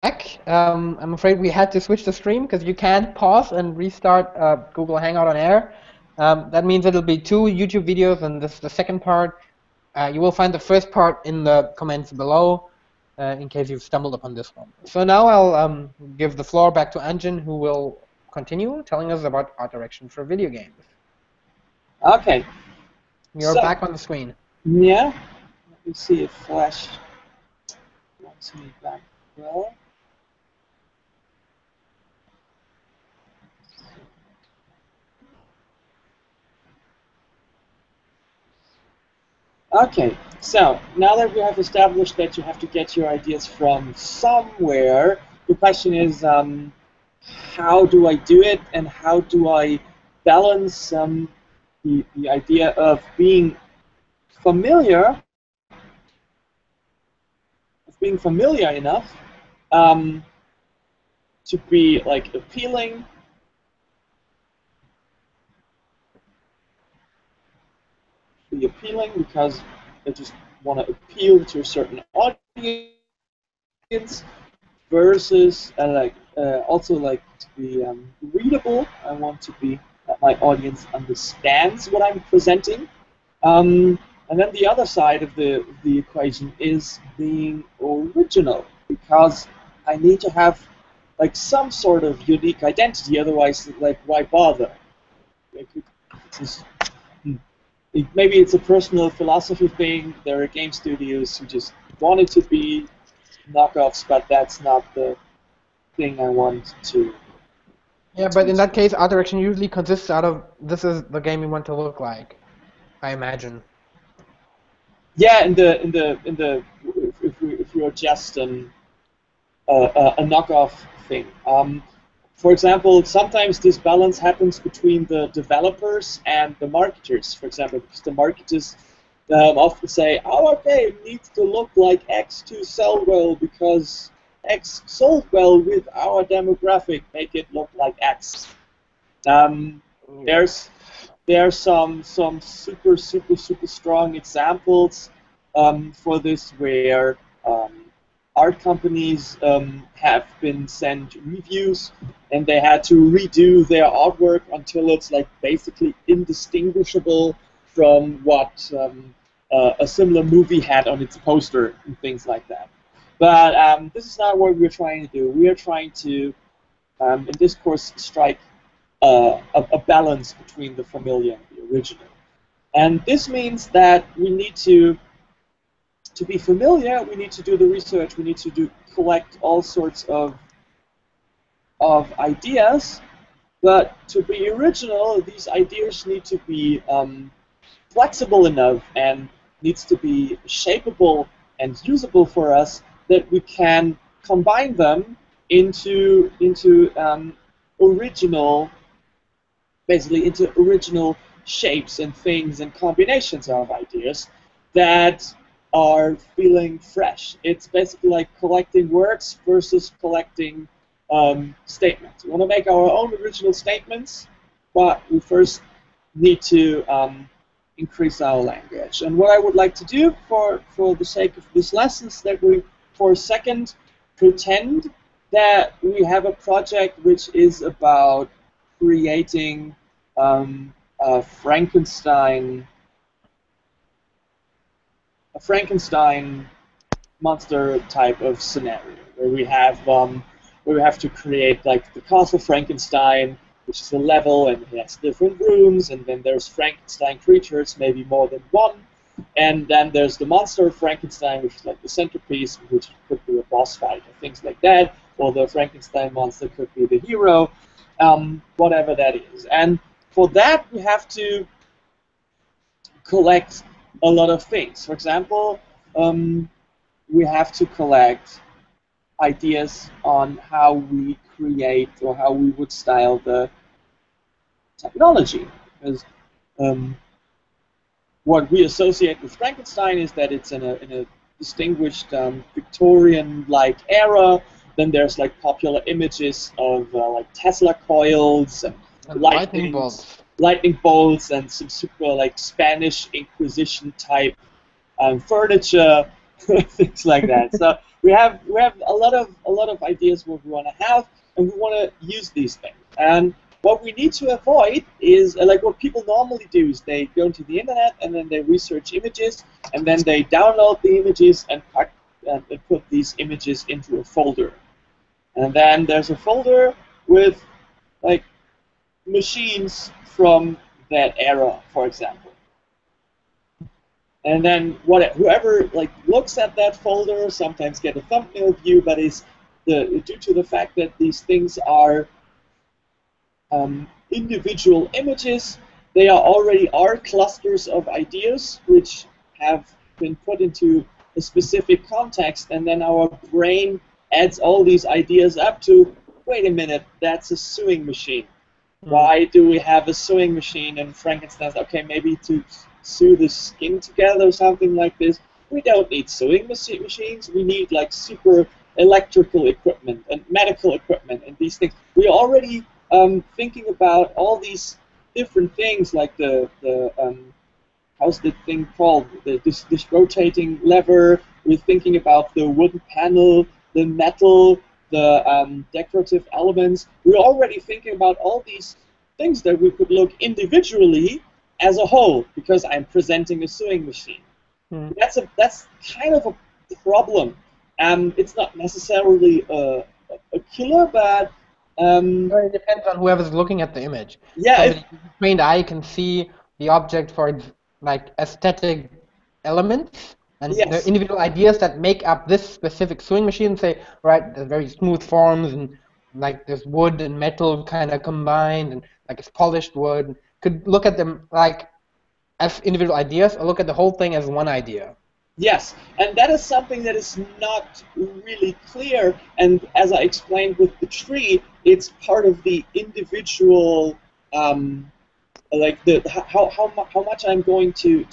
I'm afraid we had to switch the stream because you can't pause and restart Google Hangout on air. That means it'll be 2 YouTube videos, and this is the second part. You will find the first part in the comments below, in case you've stumbled upon this one. So now I'll give the floor back to Anjan, who will continue telling us about art direction for video games. Okay. You're back on the screen. Yeah. Let me see if Flash wants me back. Well. Okay, so now that we have established that you have to get your ideas from somewhere, the question is, how do I do it, and how do I balance the idea of being familiar enough to be like appealing, because I just want to appeal to a certain audience, versus also like to be readable. I want to be that my audience understands what I'm presenting. And then the other side of the equation is being original, because I need to have like some sort of unique identity. Otherwise, like, why bother? Maybe it's a personal philosophy thing. There are game studios who just want it to be knockoffs, but that's not the thing I want to. Yeah, but in that case, art direction usually consists out of, this is the game you want to look like, I imagine. Yeah, if you're just a knockoff thing. For example, sometimes this balance happens between the developers and the marketers. For example, because the marketers often say, "Our game needs to look like X to sell well because X sold well with our demographic. Make it look like X." There are some super strong examples for this, where art companies have been sent reviews, and they had to redo their artwork until it's like basically indistinguishable from what a similar movie had on its poster and things like that. But this is not what we're trying to do. We are trying to, in this course, strike a balance between the familiar and the original. And this means that we need to be familiar, we need to do the research, we need to collect all sorts of ideas, but to be original, these ideas need to be flexible enough and needs to be shapeable and usable for us, that we can combine them into original, basically into original shapes and things and combinations of ideas that are feeling fresh. It's basically like collecting words versus collecting statements. We want to make our own original statements, but we first need to increase our language. And what I would like to do for the sake of this lesson is that we, for a second, pretend that we have a project which is about creating a Frankenstein monster type of scenario, where we have to create like the Castle Frankenstein, which is a level and it has different rooms, and then there's Frankenstein creatures, maybe more than one, and then there's the monster of Frankenstein, which is like the centerpiece, which could be a boss fight or things like that, or the Frankenstein monster could be the hero, whatever that is. And for that, we have to collect a lot of things. For example, we have to collect ideas on how we create or how we would style the technology. Because what we associate with Frankenstein is that it's in a distinguished Victorian-like era. Then there's like popular images of like Tesla coils and lightning bolts and some super like Spanish Inquisition type furniture. things like that. So we have a lot of ideas what we want to have, and we want to use these things. And what we need to avoid is like what people normally do is they go to the internet and then they research images and then they download the images and put these images into a folder. And then there's a folder with like machines from that era, for example. And then whoever like looks at that folder sometimes get a thumbnail view, but is due to the fact that these things are individual images, they already are clusters of ideas which have been put into a specific context, and then our brain adds all these ideas up to, wait a minute, that's a sewing machine. Why do we have a sewing machine in Frankenstein's? Okay, maybe to sew the skin together or something like this. We don't need sewing machines. We need like super electrical equipment and medical equipment and these things. We're already thinking about all these different things, like the how's the thing called? This rotating lever. We're thinking about the wooden panel, the metal, the decorative elements. We're already thinking about all these things that we could look individually as a whole, because I'm presenting a sewing machine. That's kind of a problem. It's not necessarily a killer, but it depends on whoever's looking at the image. yeah, Somebody with a trained eye can see the object for its like aesthetic elements and yes. the individual ideas that make up this specific sewing machine. Say, right, there's very smooth forms and like there's wood and metal kind of combined, and like it's polished wood. Could look at them like as individual ideas, or look at the whole thing as one idea. Yes, and that is something that is not really clear, and as I explained with the tree, it's part of the individual, like how much I'm going to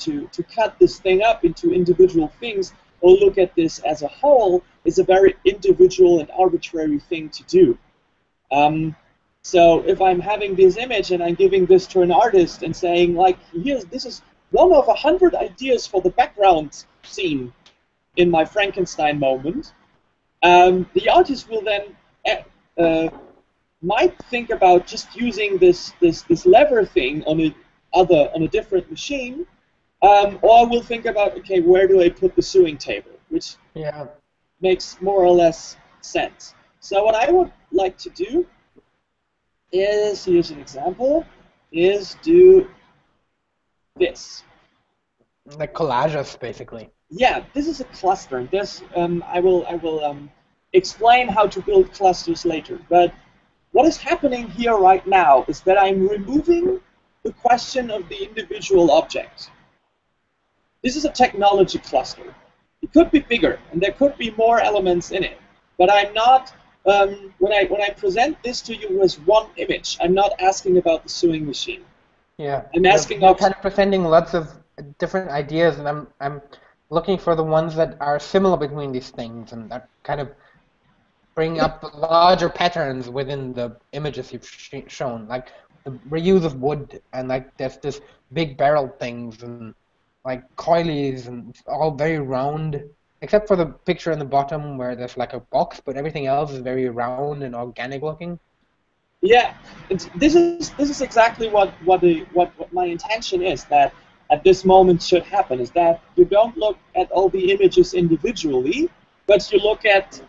cut this thing up into individual things, or look at this as a whole, is a very individual and arbitrary thing to do. So if I'm having this image and I'm giving this to an artist and saying, like, this is one of 100 ideas for the background scene in my Frankenstein moment, the artist will then might think about just using this lever thing on a different machine, or will think about, okay, where do I put the sewing table, which makes more or less sense. So what I would like to do is, here's an example, is do this. Like collages, basically. Yeah, this is a cluster. This I will explain how to build clusters later. But what is happening here right now is that I'm removing the question of the individual object. This is a technology cluster. It could be bigger, and there could be more elements in it. But I'm not. When I present this to you as one image, I'm not asking about the sewing machine. Yeah. I'm asking you're kind of presenting lots of different ideas, and I'm looking for the ones that are similar between these things, and that kind of bring up the larger patterns within the images you've shown, like the reuse of wood, and like there's this big barrel things and like coilies, and it's all very round, except for the picture in the bottom where there's like a box, but everything else is very round and organic looking. Yeah, this is exactly what my intention is, that at this moment should happen, is that you don't look at all the images individually, but you look at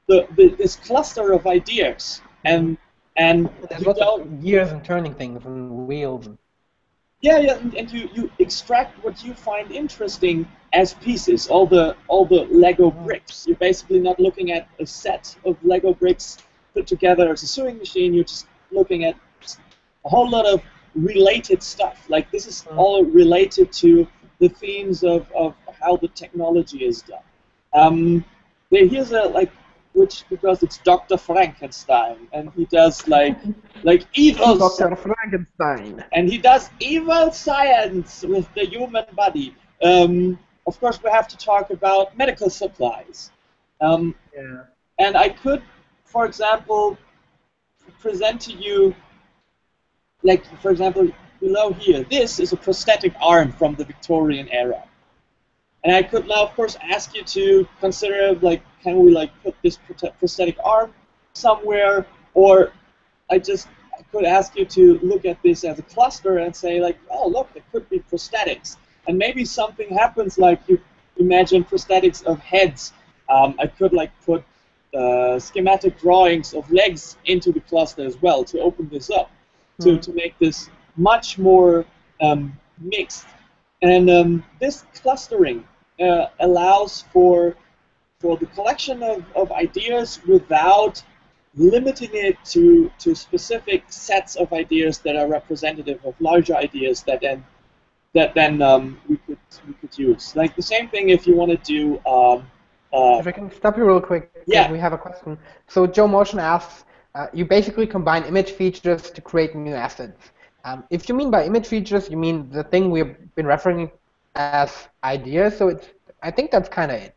this cluster of ideas, and there's you lots don't of gears and turning things and wheels. yeah, and you extract what you find interesting as pieces, all the Lego bricks. You're basically not looking at a set of Lego bricks put together as a sewing machine. You're just looking at a whole lot of related stuff. Like, this is all related to the themes of how the technology is done. Here's because it's Dr. Frankenstein, and he does like evil Dr. Frankenstein. and he does evil science with the human body. Of course, we have to talk about medical supplies. And I could, for example, present to you, like, for example, below here, this is a prosthetic arm from the Victorian era. And I could now, of course, ask you to consider, like, can we like put this prosthetic arm somewhere, or I could ask you to look at this as a cluster and say, like, oh, look, there could be prosthetics, and maybe something happens, like you imagine prosthetics of heads. I could like put schematic drawings of legs into the cluster as well to open this up, to make this much more mixed. And this clustering allows for the collection of ideas without limiting it to specific sets of ideas that are representative of larger ideas that then we could use. Like the same thing if you want to do. If I can stop you real quick, Yeah. we have a question. So Joe Motion asks, you basically combine image features to create new assets. If you mean by image features, you mean the thing we've been referring as ideas. So I think that's kind of it.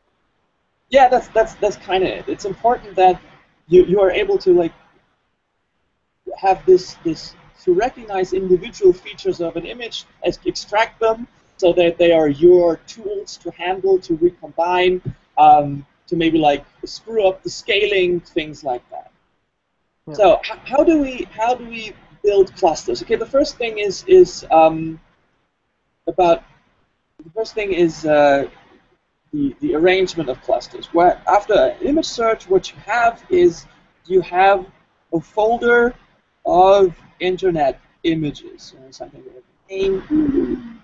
Yeah, that's kind of it. It's important that you are able to like have this to recognize individual features of an image, extract them so that they are your tools to handle, to recombine, to maybe like screw up the scaling, things like that. Yeah. So how do we build clusters? Okay, the first thing is the arrangement of clusters. Where after an image search, what you have is you have a folder of internet images, something like name.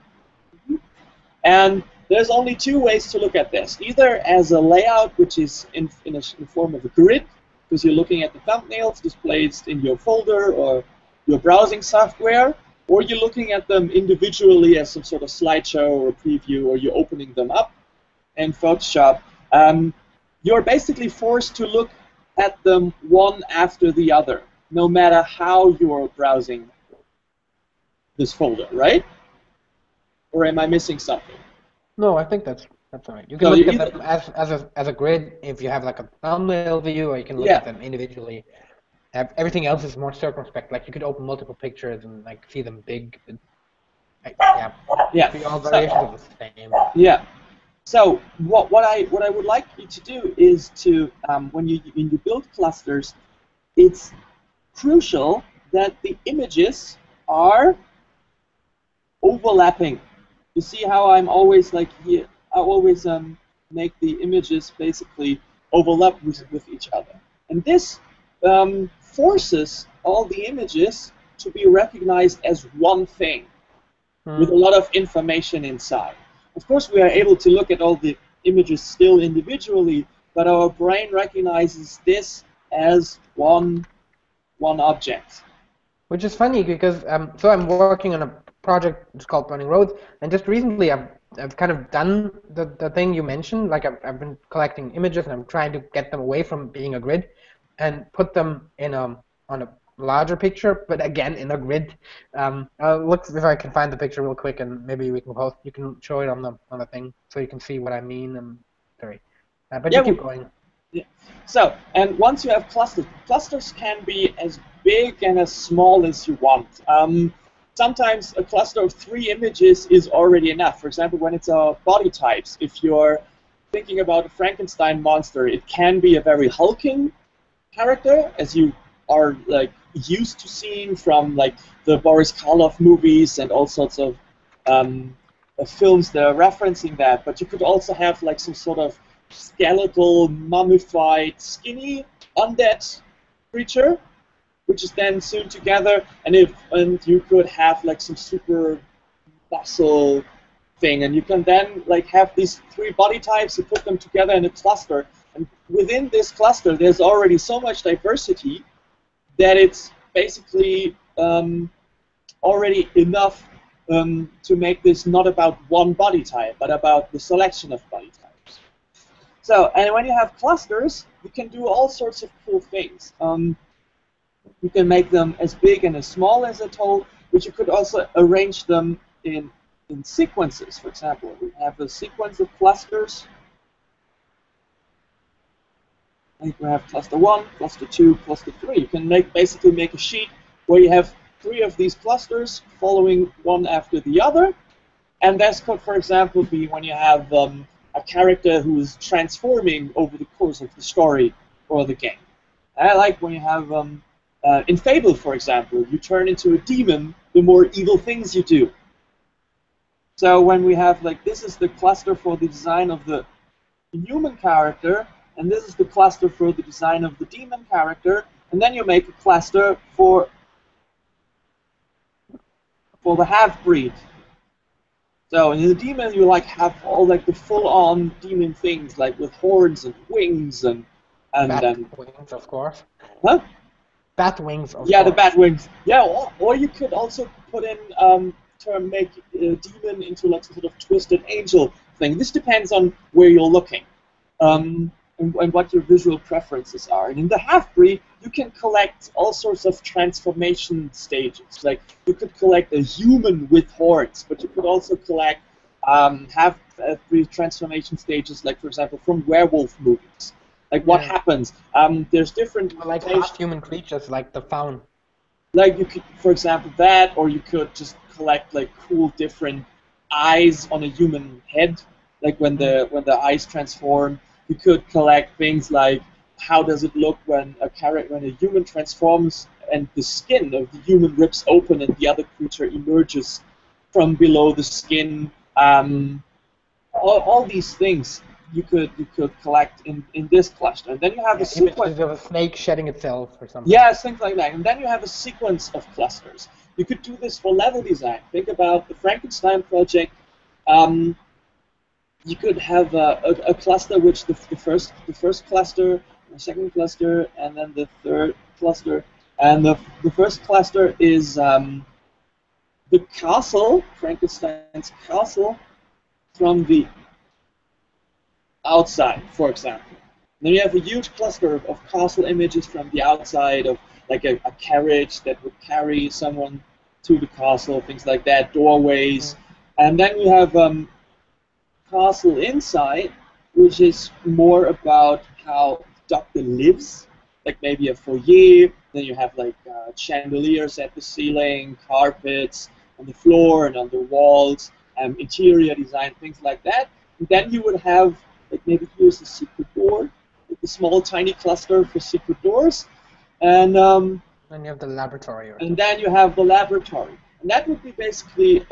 And there's only two ways to look at this: either as a layout, which is in the form of a grid, because you're looking at the thumbnails displayed in your folder or your browsing software, or you're looking at them individually as some sort of slideshow or preview, or you're opening them up in Photoshop. You're basically forced to look at them one after the other, no matter how you're browsing this folder, right? Or am I missing something? No, I think that's all right. You can look at them as a grid if you have like a thumbnail view, or you can look at them individually. Everything else is more circumspect. Like you could open multiple pictures and like see them big. Yeah. See all variations of the same. Yeah. So what I would like you to do is to when you build clusters, it's crucial that the images are overlapping. You see how I'm always like here? I always make the images basically overlap with each other, and this forces all the images to be recognized as one thing with a lot of information inside. Of course, we are able to look at all the images still individually, but our brain recognizes this as one object. Which is funny because so I'm working on a project. It's called Burning Roads, and just recently I've kind of done the thing you mentioned. Like I've been collecting images and I'm trying to get them away from being a grid and put them in on a larger picture, but again in a grid. I'll look if I can find the picture real quick, and maybe we can post. You can show it on the thing so you can see what I mean. Sorry, but you keep going. Yeah. So, and once you have clusters can be as big and as small as you want. Sometimes a cluster of 3 images is already enough. For example, when it's body types, if you're thinking about a Frankenstein monster, it can be a very hulking character, as you are like used to seeing from like the Boris Karloff movies and all sorts of films that are referencing that. But you could also have like some sort of skeletal, mummified, skinny, undead creature, which is then sewn together, and you could have like some super muscle thing, and you can then like have these 3 body types, you put them together in a cluster, and within this cluster there's already so much diversity that it's basically already enough to make this not about one body type, but about the selection of body types. So, and when you have clusters, you can do all sorts of cool things. You can make them as big and as small as I told, but you could also arrange them in sequences. For example, we have a sequence of clusters. Like we have cluster 1, cluster 2, cluster 3. You can basically make a sheet where you have 3 of these clusters following one after the other, And this could, for example, be when you have a character who is transforming over the course of the story or the game. I like when you have, in Fable, for example, you turn into a demon the more evil things you do. So when we have, like, this is the cluster for the design of the human character, and this is the cluster for the design of the demon character, and then you make a cluster for the half-breed. So in the demon, you like have all like the full-on demon things, like with horns and wings and Bat wings, of course. huh? Bat wings, of Yeah, course. the bat wings. Yeah, or you could also put in to make a demon into like some sort of twisted angel thing. This depends on where you're looking. And what your visual preferences are. And in the half-breed, you can collect all sorts of transformation stages. Like, you could collect a human with horns, but you could also collect half-breed transformation stages, like, for example, from werewolf movies. Like, what happens? There's different... Or like half-human creatures, like the faun. Like, you could, for example, that, or you could just collect, like, cool different eyes on a human head, like when the eyes transform. You could collect things like how does it look when a human transforms and the skin of the human rips open and the other creature emerges from below the skin. All these things you could collect in this cluster, and then you have a sequence images of a snake shedding itself or something. Yeah, things like that, and then you have a sequence of clusters. You could do this for level design. Think about the Frankenstein project. You could have a cluster, which the first cluster, the second cluster, and then the third cluster. And the first cluster is the castle, Frankenstein's castle, from the outside, for example. Then you have a huge cluster of castle images from the outside, of like a carriage that would carry someone to the castle, things like that, doorways. And then you have castle inside, which is more about how the doctor lives, like maybe a foyer. Then you have like chandeliers at the ceiling, carpets on the floor and on the walls, interior design, things like that. And then you would have like maybe here's a secret door, like a small tiny cluster for secret doors, and then you have the laboratory. Then you have the laboratory, and that would be basically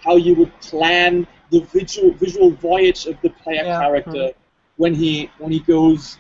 how you would plan the visual voyage of the player character when he goes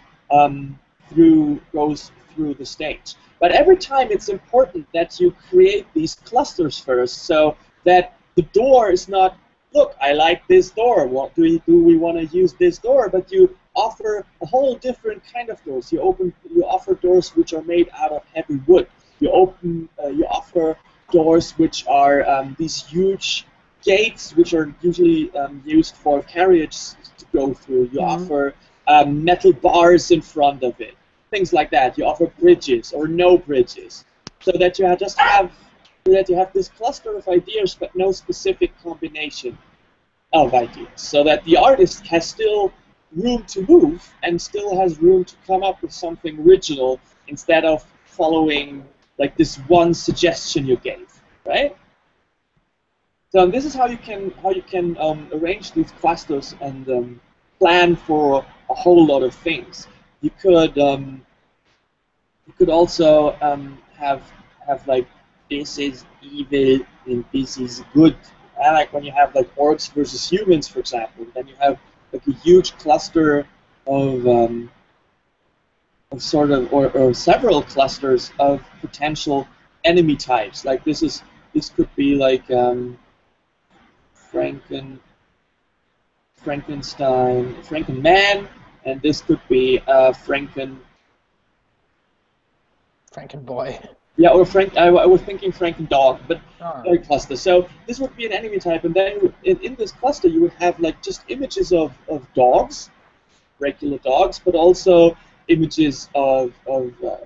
through the stage. But every time it's important that you create these clusters first, so that the door is not, look, I like this door. What do we want to use this door? But you offer a whole different kind of doors. You offer doors which are made out of heavy wood. You offer doors which are these huge gates, which are usually used for carriages to go through. You offer metal bars in front of it, things like that. You offer bridges or no bridges, so that you have this cluster of ideas, but no specific combination of ideas, so that the artist has still room to move and still has room to come up with something original instead of following like this one suggestion you gave, right? So this is how you can arrange these clusters and plan for a whole lot of things. You could also have like, this is evil and this is good. I like when you have like orcs versus humans, for example. Then you have like a huge cluster of sort of or several clusters of potential enemy types. Like this could be like Frankenman, and this could be Frankenboy. Yeah, or I was thinking Frankendog, but cluster. So this would be an enemy type, and then in this cluster you would have like just images of dogs, regular dogs, but also images of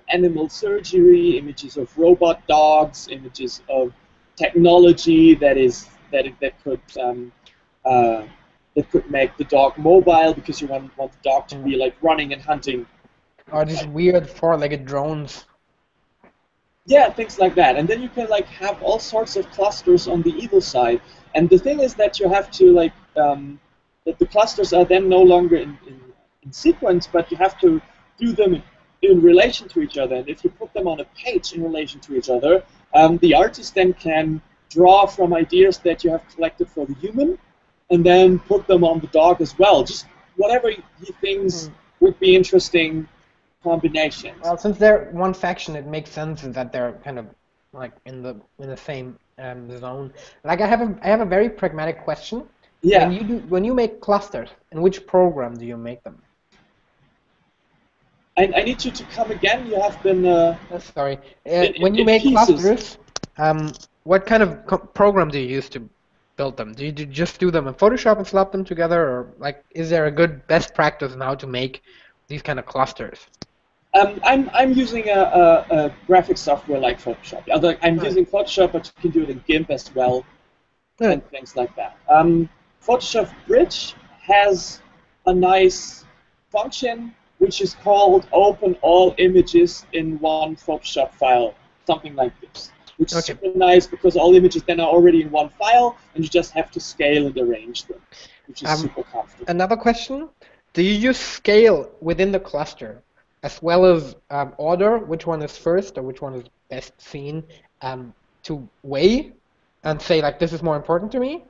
animal surgery, images of robot dogs, images of technology that could make the dog mobile, because you want the dog to be like running and hunting. Or these weird four-legged drones. Yeah, things like that. And then you can like have all sorts of clusters on the either side. And the thing is that you have to like that the clusters are then no longer in sequence, but you have to do them in relation to each other. And if you put them on a page in relation to each other, the artist then can draw from ideas that you have collected for the human, and then put them on the dog as well. Just whatever he thinks would be interesting combinations. Well, since they're one faction, it makes sense that they're kind of like in the same zone. Like I have a very pragmatic question. Yeah. When you make clusters, in which program do you make them? I need you to come again. You have been. Sorry. When you make pieces. clusters, what kind of program do you use to build them? Do you just do them in Photoshop and slap them together, or like is there a good best practice on how to make these kind of clusters? I'm using a graphic software like Photoshop. I'm using Photoshop, but you can do it in GIMP as well, and things like that. Photoshop Bridge has a nice function which is called open all images in one Photoshop file, something like this, which is super nice because all images then are already in one file, and you just have to scale and arrange them, which is super comfortable. Another question: do you use scale within the cluster, as well as order, which one is first or which one is best seen, to weigh and say like this is more important to me?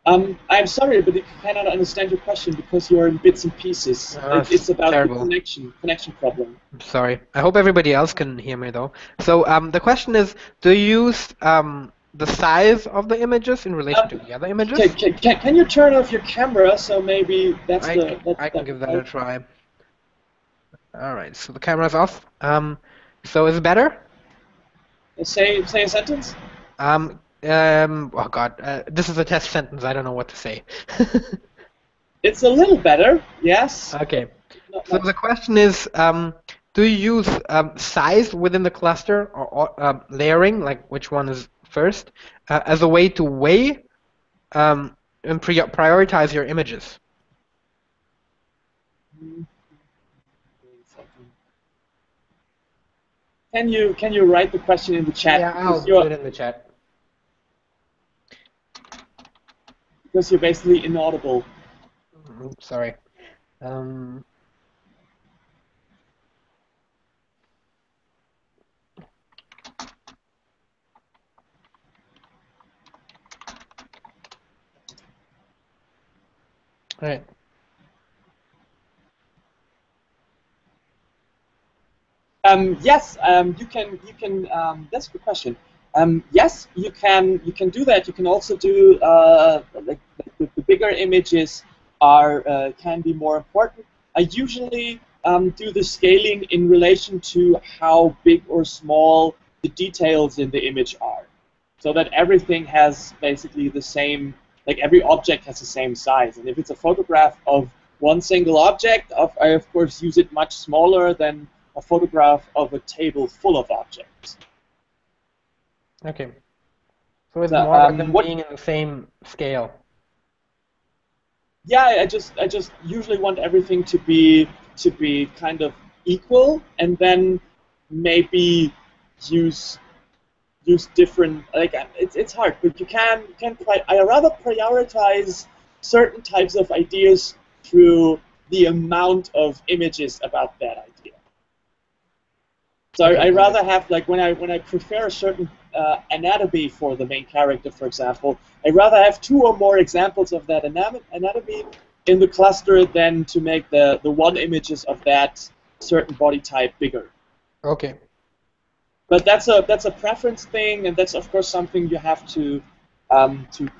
I'm sorry, but I cannot understand your question because you're in bits and pieces. It's about the connection problem. I'm sorry. I hope everybody else can hear me though. So the question is, do you use the size of the images in relation to the other images? Can you turn off your camera so maybe that's I can give that a try. All right, so the camera's off. So is it better? Say a sentence. Oh God, this is a test sentence. I don't know what to say. It's a little better, yes. Okay. So the question is, do you use size within the cluster or layering, like which one is first, as a way to weigh and prioritize your images? Can you write the question in the chat? Yeah, I'll put it in the chat. Because you're basically inaudible. Sorry. All right. Yes, you can. That's a good question. Yes, you can do that. You can also do like the bigger images can be more important. I usually do the scaling in relation to how big or small the details in the image are, so that everything has basically the same. Like every object has the same size, and if it's a photograph of one single object, I of course use it much smaller than a photograph of a table full of objects. Okay. So it's more about them being in the same scale. Yeah, I just usually want everything to be kind of equal, and then maybe use different, like it's hard, but you can I rather prioritize certain types of ideas through the amount of images about that idea. So I rather have, like, when I prefer a certain anatomy for the main character, for example, I rather have 2 or more examples of that anatomy in the cluster than to make the one images of that certain body type bigger. Okay. But that's a preference thing, and that's of course something you have to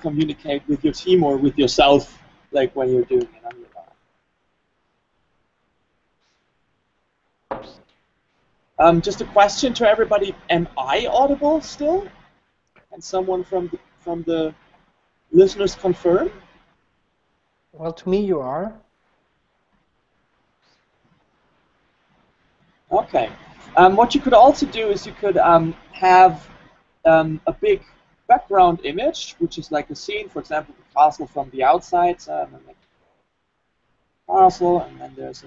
communicate with your team or with yourself, like when you're doing it on your own. Just a question to everybody: am I audible still? Can someone from the listeners confirm? Well, to me you are. Okay. What you could also do is you could have a big background image, which is like a scene, for example, the castle from the outside. Castle, and then there's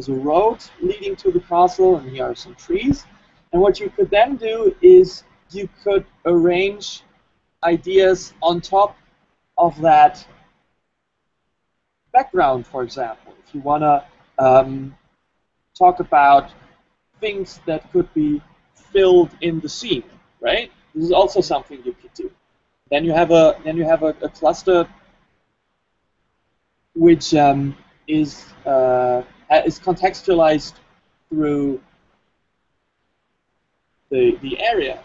a road leading to the castle, and here are some trees. And what you could then do is you could arrange ideas on top of that background, for example. If you want to talk about things that could be filled in the scene, right? This is also something you could do. Then you have a cluster which is contextualized through the area.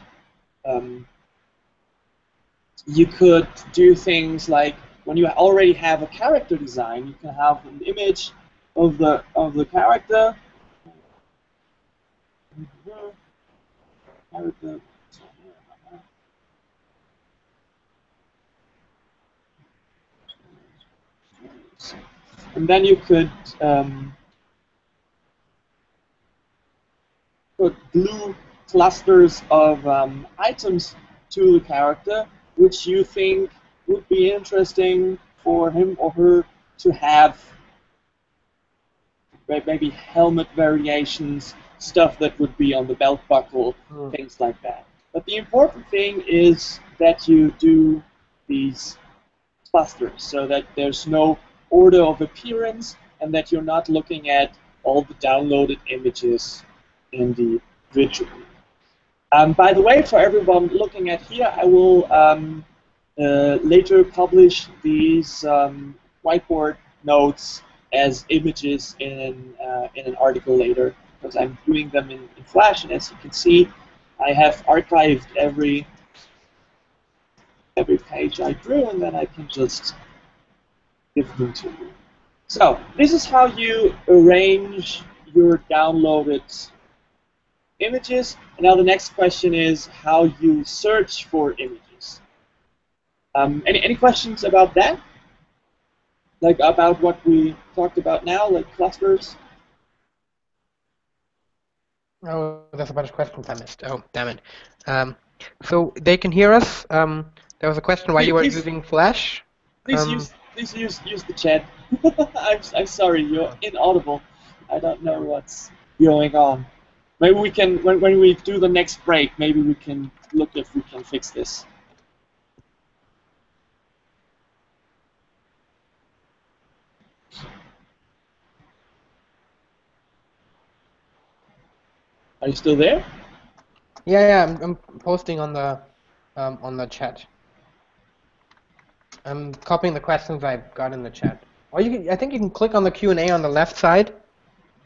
You could do things like when you already have a character design, you can have an image of the character. And then you could put glue clusters of items to the character, which you think would be interesting for him or her to have. Maybe helmet variations, stuff that would be on the belt buckle, things like that. But the important thing is that you do these clusters so that there's no order of appearance and that you're not looking at all the downloaded images individually. By the way, for everyone looking at here, I will later publish these whiteboard notes as images in an article later, because I'm doing them in Flash, and as you can see, I have archived every page I drew, and then I can just give them to you. So this is how you arrange your downloaded images. And now the next question is how you search for images. Any questions about that? Like about what we talked about now, like clusters? Oh, there's a bunch of questions I missed. Oh, damn it. So they can hear us. There was a question why you were using Flash. Please use the chat. I'm sorry, you're inaudible. I don't know what's going on. Maybe we can, when we do the next break, maybe we can look if we can fix this. Are you still there? Yeah, I'm posting on the chat. I'm copying the questions I've got in the chat. Or I think you can click on the Q&A on the left side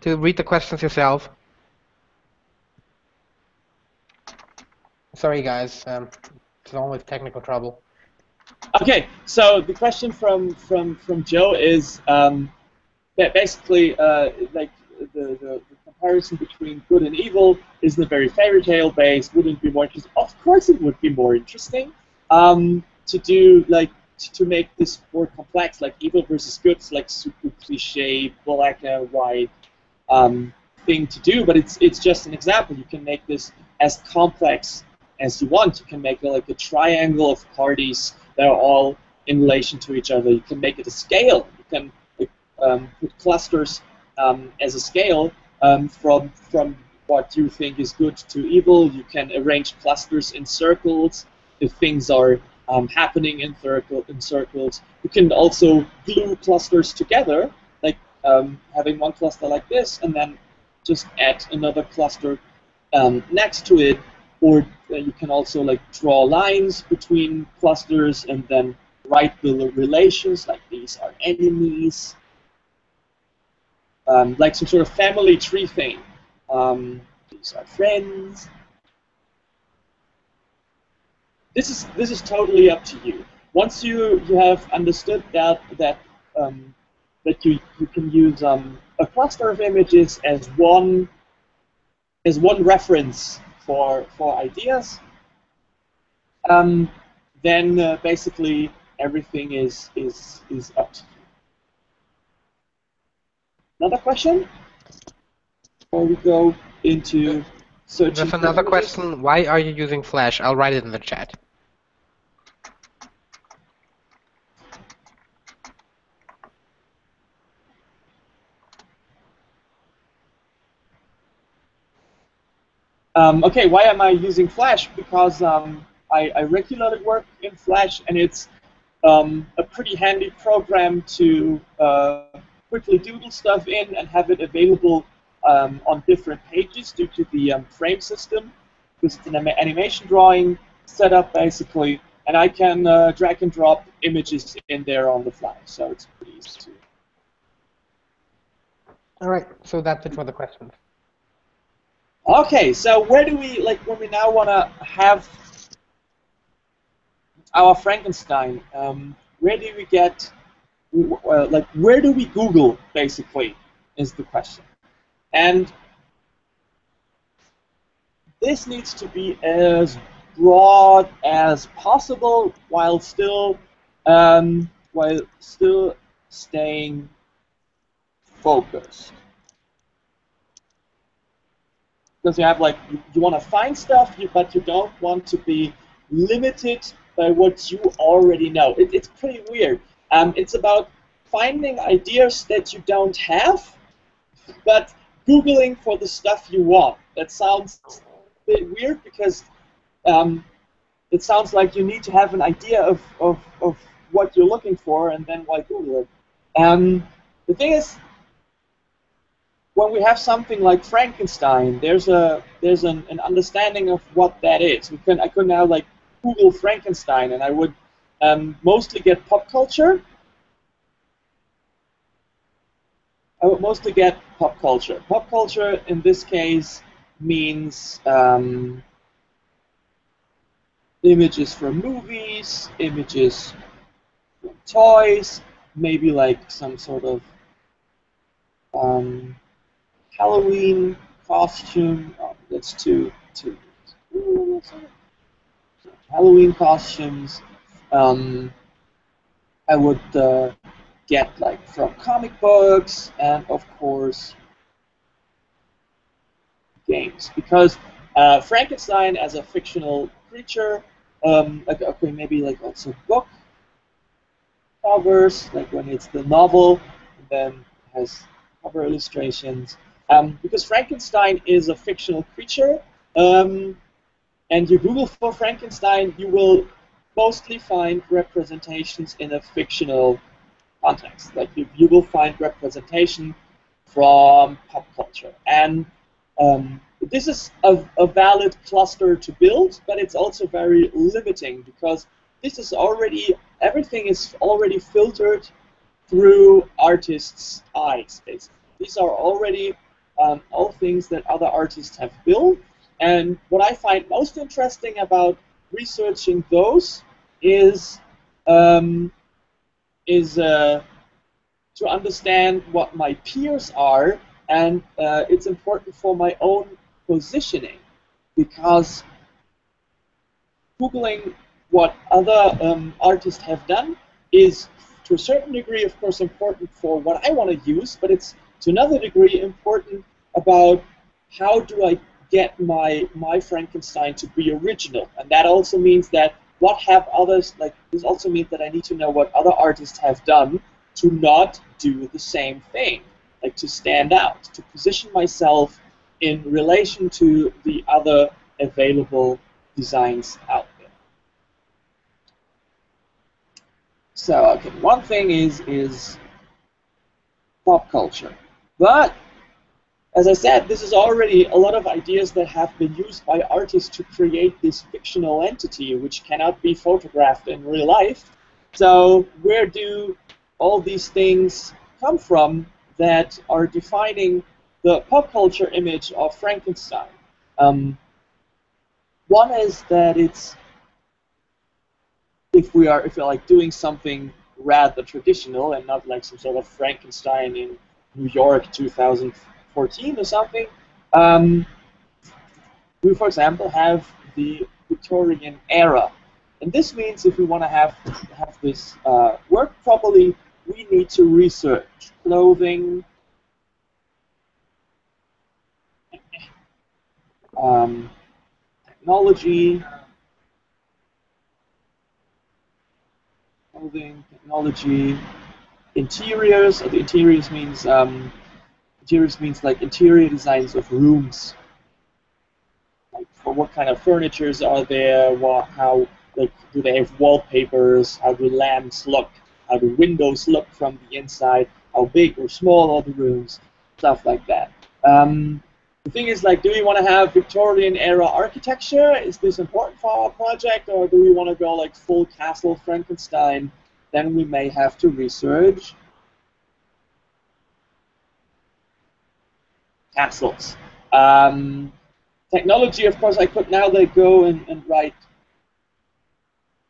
to read the questions yourself. Sorry, guys. It's always technical trouble. Okay, so the question from Joe is that basically like the comparison between good and evil isn't very fairy tale based. Wouldn't it be more interesting? Of course, it would be more interesting to do like to make this more complex. Like evil versus good is like super cliche, black and white thing to do. But it's just an example. You can make this as complex as you want. You can make like a triangle of parties that are all in relation to each other. You can make it a scale. You can put clusters as a scale from what you think is good to evil. You can arrange clusters in circles if things are happening in circles. You can also glue clusters together, like having one cluster like this, and then just add another cluster next to it. Or you can also like draw lines between clusters and then write the relations, like these are enemies. Like some sort of family tree thing. These are friends. This is totally up to you. Once you have understood that you can use a cluster of images as one reference for ideas, then basically everything is up to you. Another question? Before we go into searching. There's another question. Why are you using Flash? I'll write it in the chat. Okay, why am I using Flash? Because I regularly work in Flash, and it's a pretty handy program to quickly doodle stuff in and have it available on different pages due to the frame system. Because it's an animation drawing setup, basically, and I can drag and drop images in there on the fly, so it's pretty easy to. All right, so that's it for the questions. Okay, so where do we, like, when we now want to have our Frankenstein, where do we get, like, where do we Google, basically, is the question. And this needs to be as broad as possible while still staying focused. Because you have, like, you want to find stuff, but you don't want to be limited by what you already know. It's pretty weird. It's about finding ideas that you don't have, but Googling for the stuff you want. That sounds a bit weird because it sounds like you need to have an idea of what you're looking for, and then why Google it. The thing is, when we have something like Frankenstein, there's an understanding of what that is. I could now, like, Google Frankenstein, and I would mostly get pop culture. I would mostly get pop culture. Pop culture in this case means images from movies, images from toys, maybe like some sort of Halloween costume. Oh, that's too. Halloween costumes. I would get, like, from comic books, and of course games, because Frankenstein as a fictional creature, like, okay, maybe like also book covers, like when it's the novel, and then has cover illustrations. Because Frankenstein is a fictional creature, and you Google for Frankenstein, you will mostly find representations in a fictional context. Like, you will find representation from pop culture. And this is a valid cluster to build, but it's also very limiting because this is already, everything is already filtered through artists' eyes, basically. These are already all things that other artists have built. And what I find most interesting about researching those is to understand what my peers are, and it's important for my own positioning, because Googling what other artists have done is, to a certain degree, of course, important for what I want to use, but it's to another degree important about how do I get my Frankenstein to be original. And that also means that what have others, like, this also means that I need to know what other artists have done to not do the same thing, like to stand out, to position myself in relation to the other available designs out there. So, okay, one thing is pop culture. But, as I said, this is already a lot of ideas that have been used by artists to create this fictional entity which cannot be photographed in real life. So where do all these things come from that are defining the pop culture image of Frankenstein? One is that it's, if we're like doing something rather traditional and not like some sort of Frankenstein in New York 2014 or something, we, for example, have the Victorian era. And this means if we want to have this work properly, we need to research clothing, technology, interiors. The interiors means like interior designs of rooms. what kind of furnitures are there, how like do they have wallpapers, how do lamps look, how do windows look from the inside, how big or small are the rooms, stuff like that. The thing is, like, do we want to have Victorian era architecture? Is this important for our project, or do we want to go like full castle Frankenstein? Then we may have to research castles. Technology, of course, I could now like go and write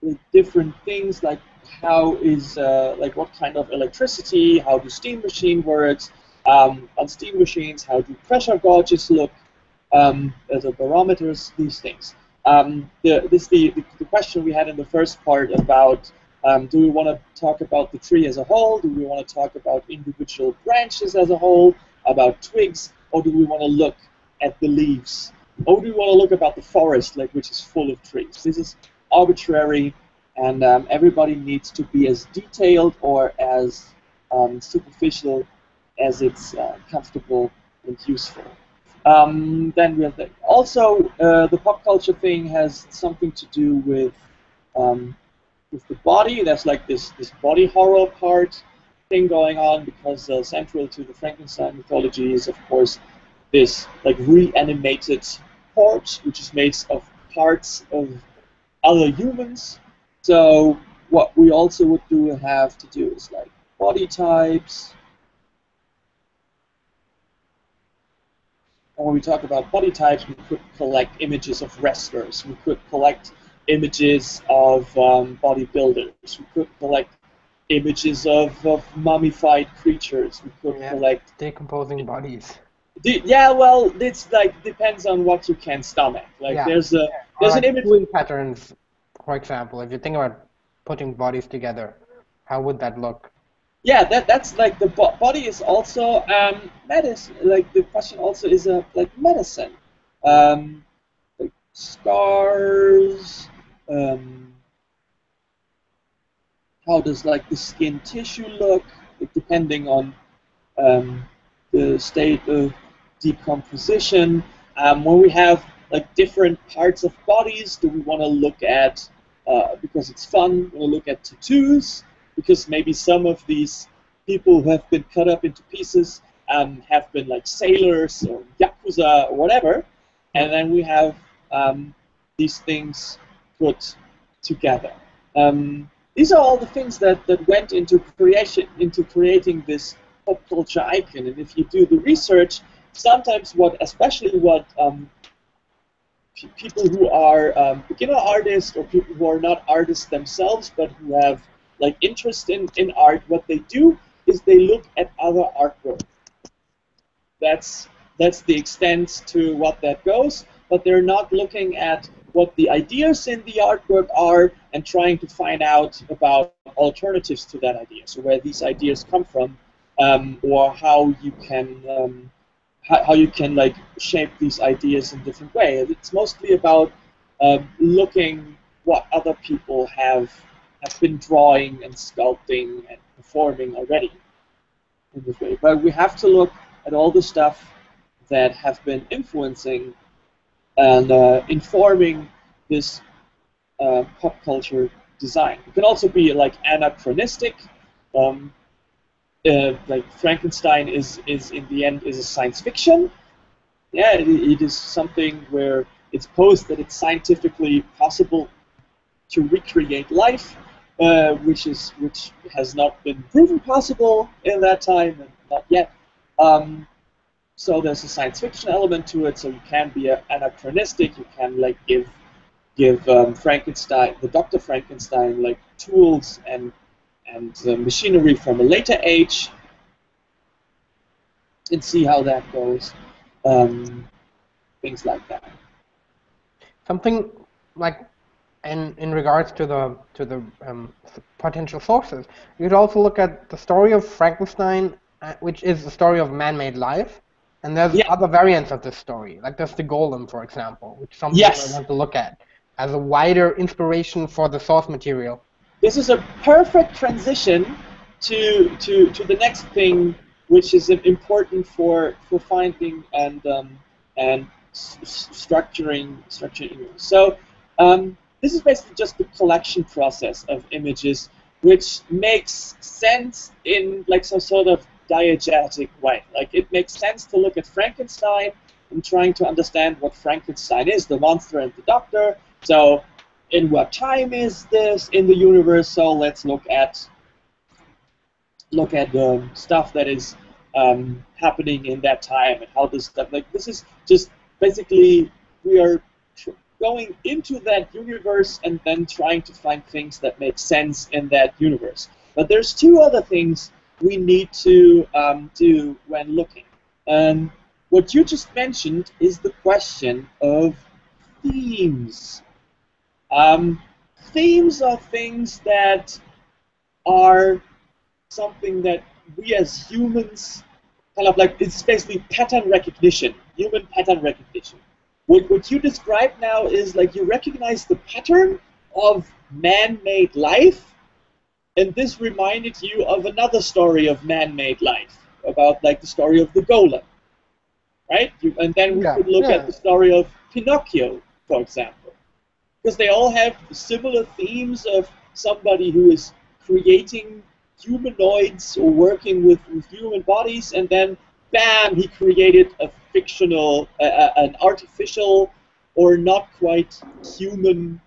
like different things, like how is like what kind of electricity, how do steam machine works, on steam machines, how do pressure gauges look, as a barometers, these things. The question we had in the first part about do we want to talk about the tree as a whole, do we want to talk about individual branches as a whole, about twigs, or do we want to look at the leaves? Or do we want to look about the forest, like which is full of trees? This is arbitrary, and everybody needs to be as detailed or as superficial as it's comfortable and useful. Then we have also the pop culture thing has something to do with the body. There's like this body horror part thing going on, because central to the Frankenstein mythology is, of course, this like reanimated corpse, which is made of parts of other humans. So what we also would have to do is like body types. And when we talk about body types, we could collect images of wrestlers. We could collect images of bodybuilders. We could collect images of mummified creatures. We could collect decomposing bodies. Yeah, well, it's like depends on what you can stomach. Like there's an image patterns, for example. If you think about putting bodies together, how would that look? Yeah, that's like the body is also medicine. Like the question also is like medicine, like scars. How does like the skin tissue look? Like, depending on the state of decomposition. When we have like different parts of bodies, do we want to look at because it's fun? Want to look at tattoos? Because maybe some of these people who have been cut up into pieces have been like sailors or yakuza or whatever, and then we have these things put together. These are all the things that went into creating this pop culture icon. And if you do the research, sometimes especially what people who are beginner artists or people who are not artists themselves but who have like interest in art, what they do is they look at other artwork. That's the extent to what that goes, but they're not looking at what the ideas in the artwork are and trying to find out about alternatives to that idea. So where these ideas come from, or how you can like shape these ideas in different ways. It's mostly about looking what other people have been drawing and sculpting and performing already in this way. But we have to look at all the stuff that have been influencing and informing this pop culture design. It can also be like anachronistic. Like Frankenstein is in the end is a science fiction. Yeah, it is something where it's posed that it's scientifically possible to recreate life, which has not been proven possible in that time, and not yet. So there's a science fiction element to it. So you can be anachronistic. You can like give Frankenstein, the Dr. Frankenstein, like tools and machinery from a later age, and see how that goes. Things like that. Something like in regards to the potential sources, you could also look at the story of Frankenstein, which is the story of man-made life, and there's other variants of this story. Like there's the Golem, for example, which some people want to look at as a wider inspiration for the source material. This is a perfect transition to the next thing, which is important for finding and structuring images. So this is basically just the collection process of images, which makes sense in like some sort of diegetic way. Like it makes sense to look at Frankenstein and trying to understand what Frankenstein is, the monster and the doctor. So in what time is this in the universe? So let's look at the stuff that is happening in that time and how this stuff, like this is just basically we are going into that universe and then trying to find things that make sense in that universe. But there's two other things we need to do when looking. And what you just mentioned is the question of themes. Themes are things that are something that we as humans kind of like, it's basically pattern recognition, human pattern recognition. What you describe now is like you recognize the pattern of man-made life, and this reminded you of another story of man-made life, about like the story of the golem, right? And then we could look at the story of Pinocchio, for example, because they all have similar themes of somebody who is creating humanoids or working with human bodies, and then bam, he created a fictional, an artificial or not quite human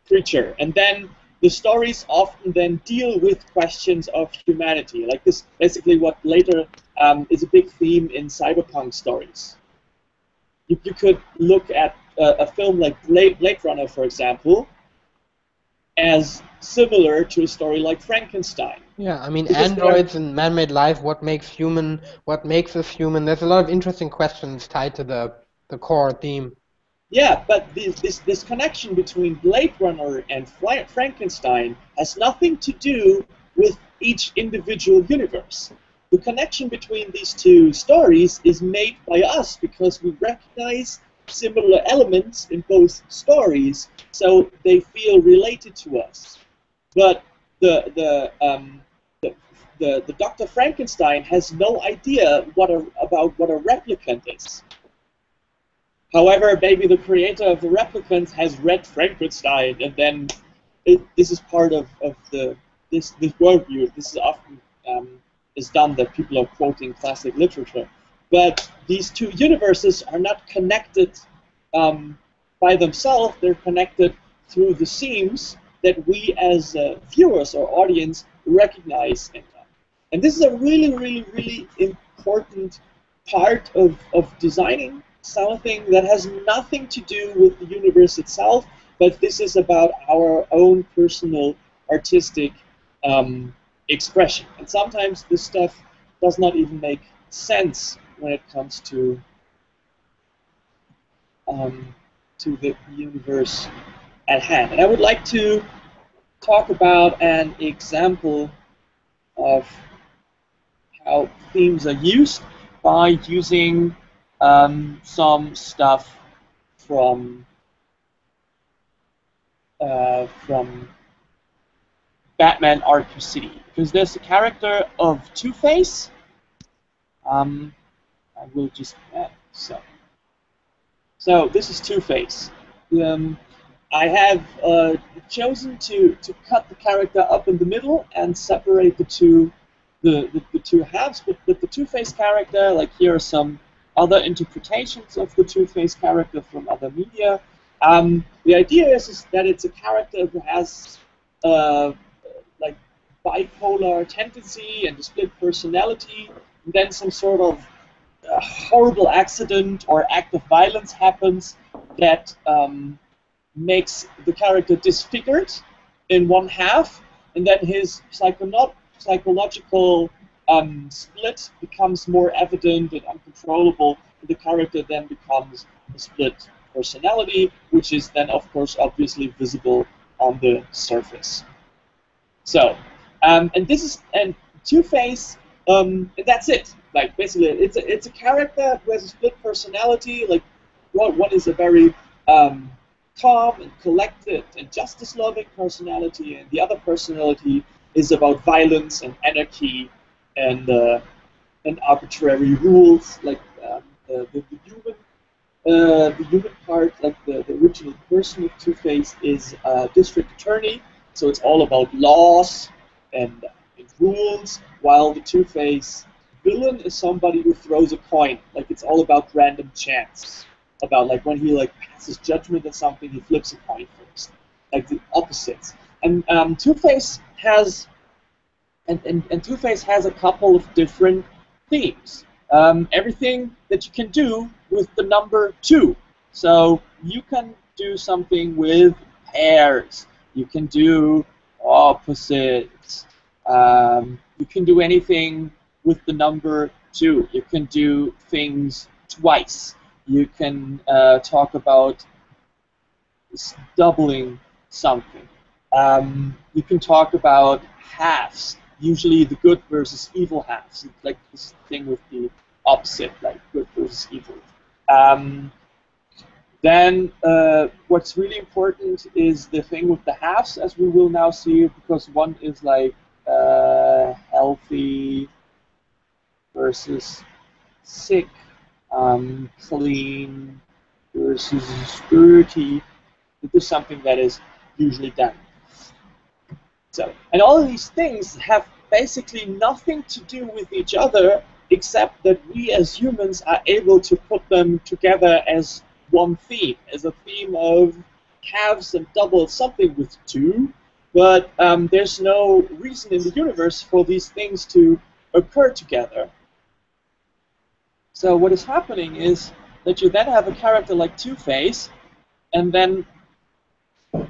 creature. And then the stories often then deal with questions of humanity, like this basically what later is a big theme in cyberpunk stories. You could look at a film like Blade Runner, for example, as similar to a story like Frankenstein. Yeah, I mean, because androids and man-made life, what makes us human? There's a lot of interesting questions tied to the core theme. Yeah, but this connection between Blade Runner and Frankenstein has nothing to do with each individual universe. The connection between these two stories is made by us because we recognize similar elements in both stories, so they feel related to us. But the Dr. Frankenstein has no idea about what a replicant is. However, maybe the creator of the replicant has read Frankenstein, and then this is part of this worldview. This is often is done that people are quoting classic literature. But these two universes are not connected by themselves. They're connected through the themes that we as viewers or audience recognize in them. And this is a really, really, really important part of designing something that has nothing to do with the universe itself, but this is about our own personal artistic expression. And sometimes this stuff does not even make sense when it comes to the universe at hand. And I would like to talk about an example of how themes are used by using some stuff from Batman Arkham City, because there's a character of Two-Face. I will just so this is Two-Face. I have chosen to cut the character up in the middle and separate the two halves. But the Two-Face character, like here are some other interpretations of the Two-Face character from other media. The idea is that it's a character who has like bipolar tendency and a split personality, and then some sort of horrible accident or act of violence happens that makes the character disfigured in one half, and then his psychological split becomes more evident and uncontrollable, and the character then becomes a split personality, which is then, of course, obviously visible on the surface. So, and Two-Face, and that's it. Like basically, it's a character who has a split personality. Like one is a very calm and collected and justice-loving personality, and the other personality is about violence and anarchy and arbitrary rules, like the human the human part, like the original person of Two-Face, is district attorney, so it's all about laws and rules, while the Two-Face villain is somebody who throws a coin, like it's all about random chance, about like when he like passes judgment on something, he flips a coin first, like the opposites. And Two-Face has and Two-Face has a couple of different themes. Everything that you can do with the number 2. So you can do something with pairs. You can do opposites. You can do anything with the number 2. You can do things twice. You can talk about doubling something. You can talk about halves, usually the good versus evil halves, like this thing with the opposite, like good versus evil. Then what's really important is the thing with the halves, as we will now see, because one is like healthy versus sick, clean versus dirty. This is something that is usually done. So, and all of these things have basically nothing to do with each other, except that we as humans are able to put them together as one theme, as a theme of halves and doubles, something with 2, but there's no reason in the universe for these things to occur together. So what is happening is that you then have a character like Two-Face, and then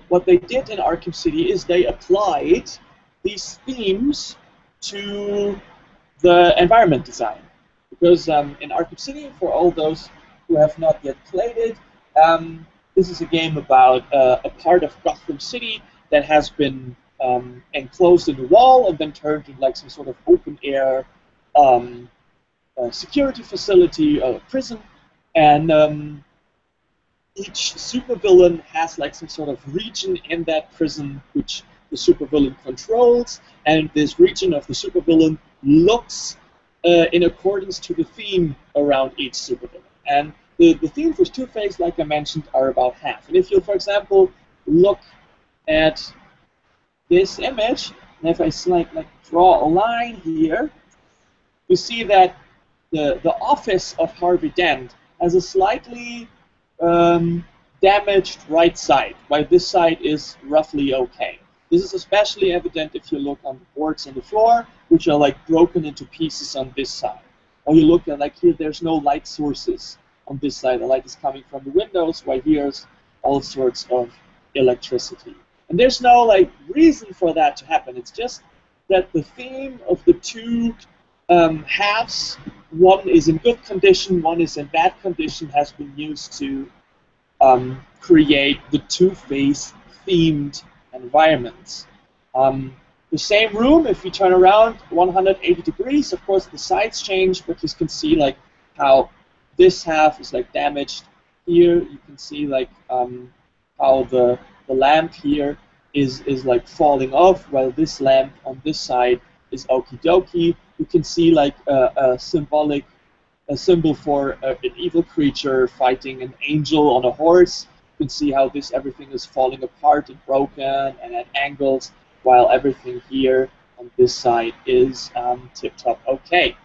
what they did in Arkham City is they applied these themes to the environment design. Because in Arkham City, for all those who have not yet played it, this is a game about a part of Gotham City that has been enclosed in a wall and then turned into like some sort of open-air security facility, prison, and each supervillain has like some sort of region in that prison which the supervillain controls, and this region of the supervillain looks in accordance to the theme around each supervillain. And the themes for Two-Face, like I mentioned, are about half. And if you, for example, look at this image, and if I like draw a line here, you see that the office of Harvey Dent has a slightly damaged right side, while this side is roughly okay. This is especially evident if you look on the boards on the floor, which are like broken into pieces on this side. Or you look at like here, there's no light sources on this side. The light is coming from the windows, while here's all sorts of electricity. And there's no like reason for that to happen. It's just that the theme of the two halves, one is in good condition, one is in bad condition, has been used to create the Two-Face themed environments. The same room, if you turn around 180 degrees, of course the sides change, but you can see like how this half is like damaged here. You can see like how the lamp here is like falling off, while this lamp on this side is okie dokie. You can see like a symbol for an evil creature fighting an angel on a horse. You can see how everything is falling apart and broken and at angles, while everything here on this side is tip-top okay.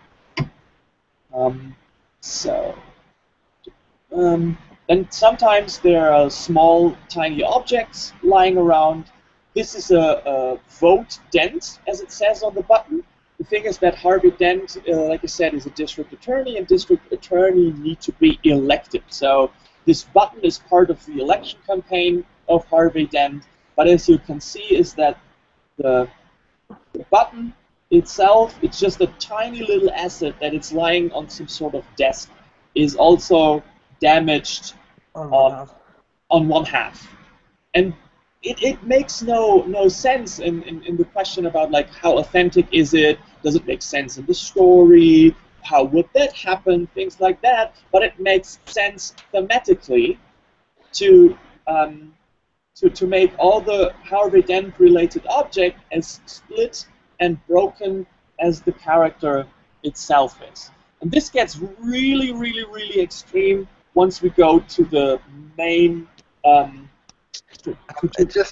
Then sometimes there are small, tiny objects lying around. This is a vote Dent, as it says on the button. The thing is that Harvey Dent, like I said, is a district attorney, and district attorney need to be elected. So this button is part of the election campaign of Harvey Dent. But as you can see, is that the button itself, it's just a tiny little asset that it's lying on some sort of desk, is also damaged on one half. And it makes no sense in the question about like how authentic is it, does it make sense in the story, how would that happen, things like that, but it makes sense thematically to make all the Harvey Dent related object as split and broken as the character itself is. And this gets really, really, really extreme once we go to the main.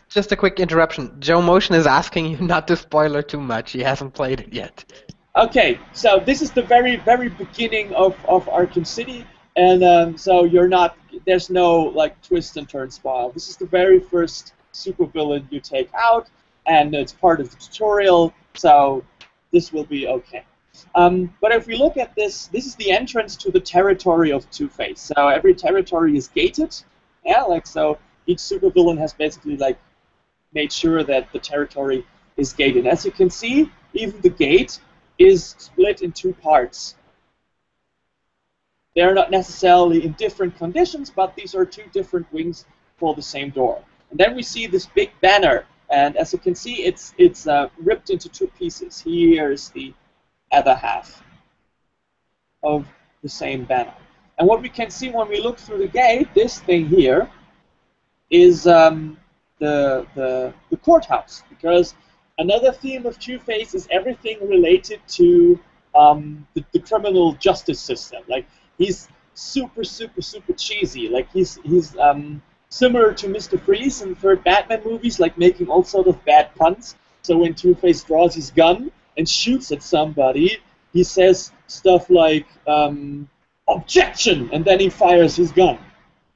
Just a quick interruption. Joe Motion is asking you not to spoiler too much. He hasn't played it yet. Okay, so this is the very, very beginning of Arkham City, and so you're not, there's no like twists and turns spoil. This is the very first supervillain you take out, and it's part of the tutorial, so this will be okay. But if we look at this, this is the entrance to the territory of Two-Face. So every territory is gated, yeah, like so each supervillain has basically like made sure that the territory is gated. As you can see, even the gate is split in two parts. They're not necessarily in different conditions, but these are two different wings for the same door. And then we see this big banner, and as you can see, it's ripped into two pieces. Here is the other half of the same banner. And what we can see when we look through the gate, this thing here, is the courthouse, because another theme of Two-Face is everything related to the criminal justice system. Like he's super cheesy. Like he's similar to Mr. Freeze in the third Batman movies, like making all sort of bad puns. So when Two-Face draws his gun and shoots at somebody, he says stuff like "objection," and then he fires his gun.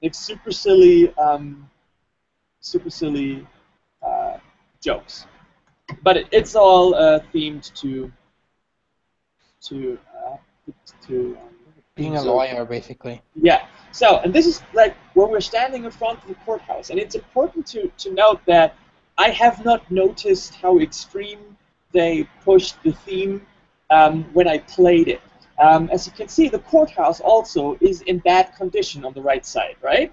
Like super silly jokes. But it's all themed to being a lawyer, basically. Yeah. So, and this is like where we're standing in front of the courthouse, and it's important to note that I have not noticed how extreme they pushed the theme when I played it. As you can see, the courthouse also is in bad condition on the right side, right?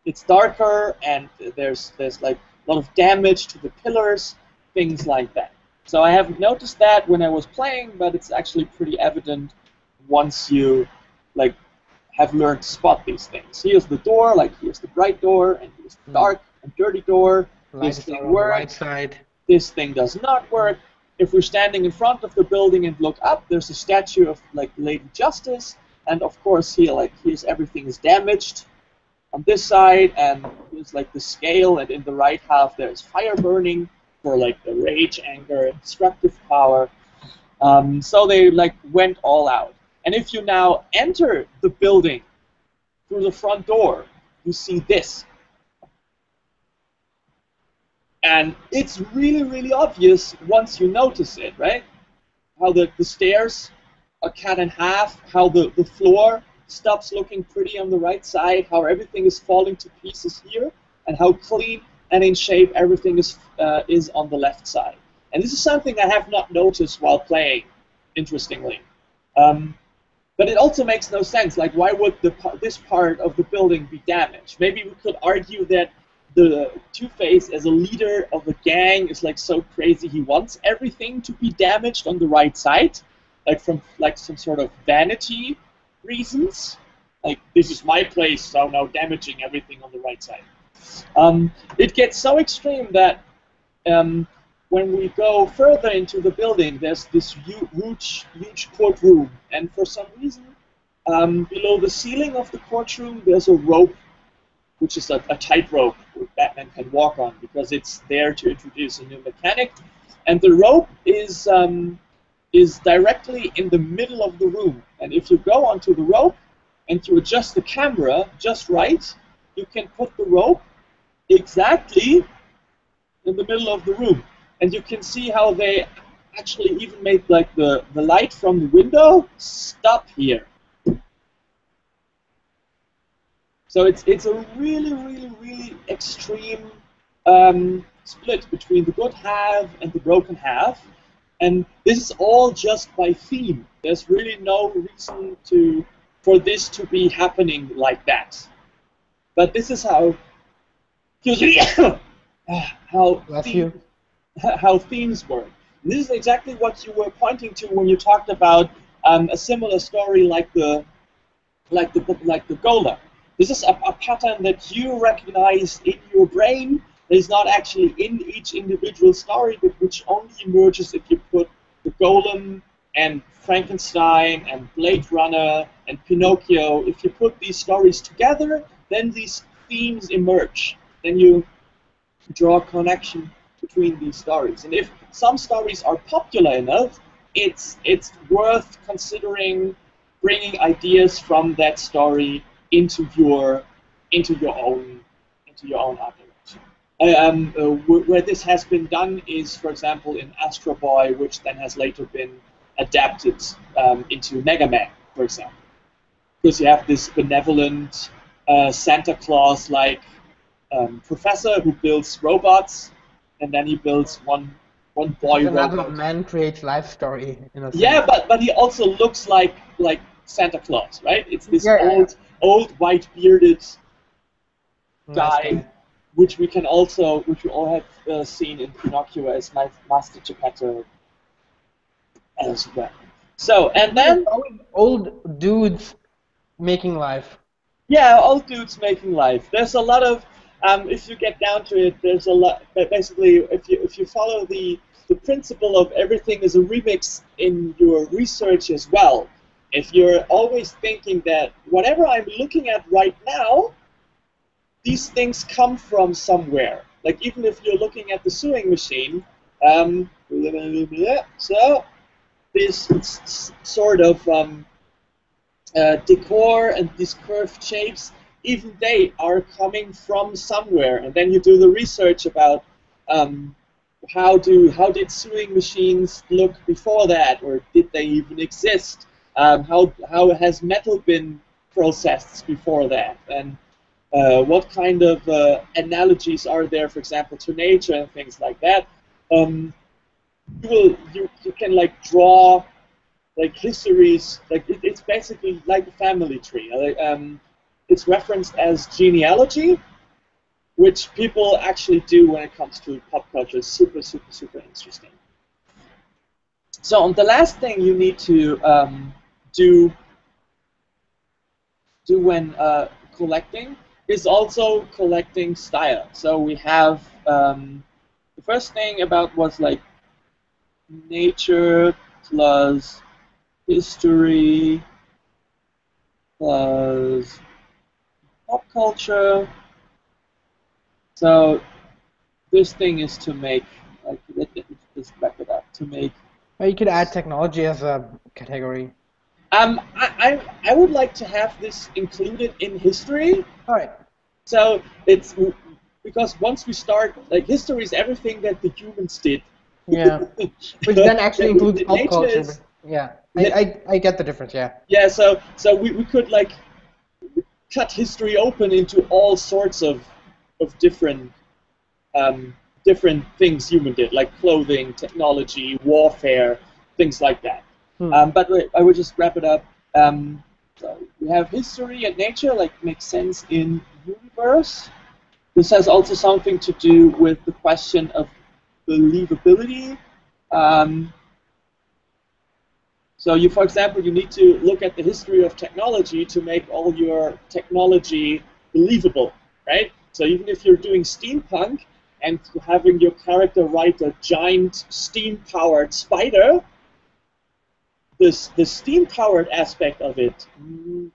It's darker, and there's like a lot of damage to the pillars, things like that. So I haven't noticed that when I was playing, but it's actually pretty evident once you like have learned to spot these things. Here's the door, like here's the bright door, and here's the dark and dirty door. This thing works. Right side. This thing does not work. If we're standing in front of the building and look up, there's a statue of like Lady Justice, and of course here, like here's everything is damaged on this side, and here's like the scale, and in the right half there's fire burning for like the rage, anger, and destructive power. So they like went all out. And if you now enter the building through the front door, you see this. And it's really, really obvious once you notice it, right? How the stairs are cut in half, how the floor stops looking pretty on the right side, how everything is falling to pieces here, and how clean and in shape everything is on the left side. And this is something I have not noticed while playing, interestingly. But it also makes no sense. Like, why would this part of the building be damaged? Maybe we could argue that the Two-Face, as a leader of a gang, is like so crazy he wants everything to be damaged on the right side, like from like some sort of vanity reasons. Like, this is my place, so now damaging everything on the right side. It gets so extreme that when we go further into the building, there's this huge courtroom, and for some reason, below the ceiling of the courtroom, there's a rope, which is a tightrope Batman can walk on, because it's there to introduce a new mechanic. And the rope is directly in the middle of the room. And if you go onto the rope and you adjust the camera just right, you can put the rope exactly in the middle of the room. And you can see how they actually even made like the light from the window stop here. So it's a really extreme split between the good half and the broken half, and this is all just by theme. There's really no reason for this to be happening like that. But this is how how themes work. And this is exactly what you were pointing to when you talked about a similar story like the Golem. This is a pattern that you recognize in your brain that is not actually in each individual story, but which only emerges if you put the Golem and Frankenstein and Blade Runner and Pinocchio, if you put these stories together, then these themes emerge. Then you draw a connection between these stories. And if some stories are popular enough, it's worth considering bringing ideas from that story into your own art direction. Where this has been done is, for example, in Astro Boy, which then has later been adapted into Mega Man, for example, because you have this benevolent Santa Claus-like professor who builds robots, and then he builds one boy It's another robot. man creates life story in a sense. Yeah, but he also looks like Santa Claus, right? It's this old white bearded guy, which we all have seen in Pinocchio as Master Geppetto as well. So, and then old dudes making life. Yeah, old dudes making life. There's a lot of, if you get down to it, there's a lot. But basically, if you follow the principle of everything is a remix in your research as well, if you're always thinking that whatever I'm looking at right now, these things come from somewhere. Like even if you're looking at the sewing machine, so this sort of decor and these curved shapes, even they are coming from somewhere. And then you do the research about how did sewing machines look before that, or did they even exist? How has metal been processed before that? And what kind of analogies are there, for example, to nature and things like that? You can like draw like histories, like it's basically like a family tree. It's referenced as genealogy, which people actually do when it comes to pop culture. It's super, super, super interesting. So the last thing you need to do when collecting is also collecting style. So we have the first thing about was like nature plus history plus pop culture. So this thing is to make, like, let me just wrap it up, to make. Or you could add technology as a category. I would like to have this included in history. All right. So it's because once we start, like, history is everything that the humans did. Yeah. Which then actually includes pop culture. Yeah. I get the difference. Yeah. Yeah. So we could like cut history open into all sorts of different different things human did, like clothing, technology, warfare, things like that. But I would just wrap it up. So we have history and nature, like makes sense in universe. This has also something to do with the question of believability. So you, for example, you need to look at the history of technology to make all your technology believable, right? So even if you're doing steampunk and having your character ride a giant steam-powered spider, the steam-powered aspect of it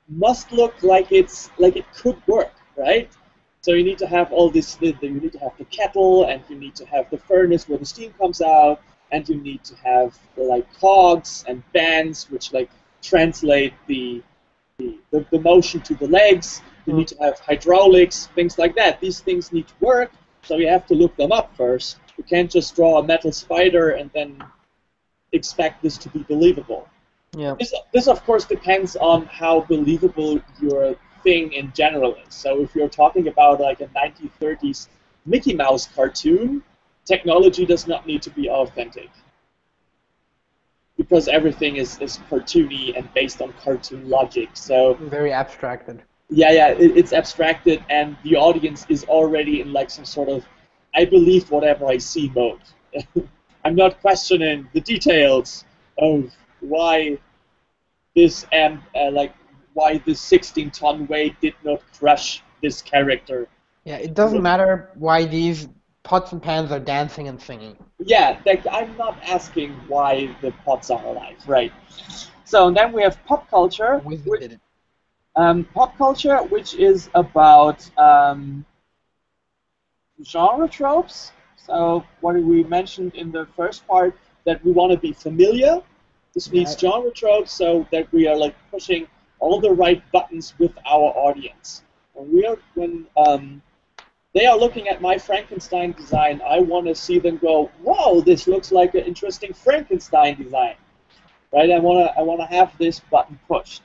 must look like it could work, right? So you need to have all this. You need to have the kettle, and you need to have the furnace where the steam comes out, and you need to have like cogs and bands which like translate the motion to the legs. You need to have hydraulics, things like that. These things need to work, so you have to look them up first. You can't just draw a metal spider and then expect this to be believable. Yeah. This of course depends on how believable your thing in general is. So if you're talking about like a 1930s Mickey Mouse cartoon, technology does not need to be authentic, because everything is cartoony and based on cartoon logic. So very abstracted. Yeah, it's abstracted, and the audience is already in like some sort of I believe whatever I see mode. I'm not questioning the details of why this why this 16-ton weight did not crush this character. Yeah, it doesn't matter why these pots and pans are dancing and singing. Yeah, like, I'm not asking why the pots are alive, right? So then we have pop culture, A wizard which did it. which is about genre tropes. So what we mentioned in the first part, that we want to be familiar. This means Yeah. genre tropes, so that we are like pushing all the right buttons with our audience. When they are looking at my Frankenstein design, I want to see them go, "Wow, this looks like an interesting Frankenstein design." Right? I wanna have this button pushed.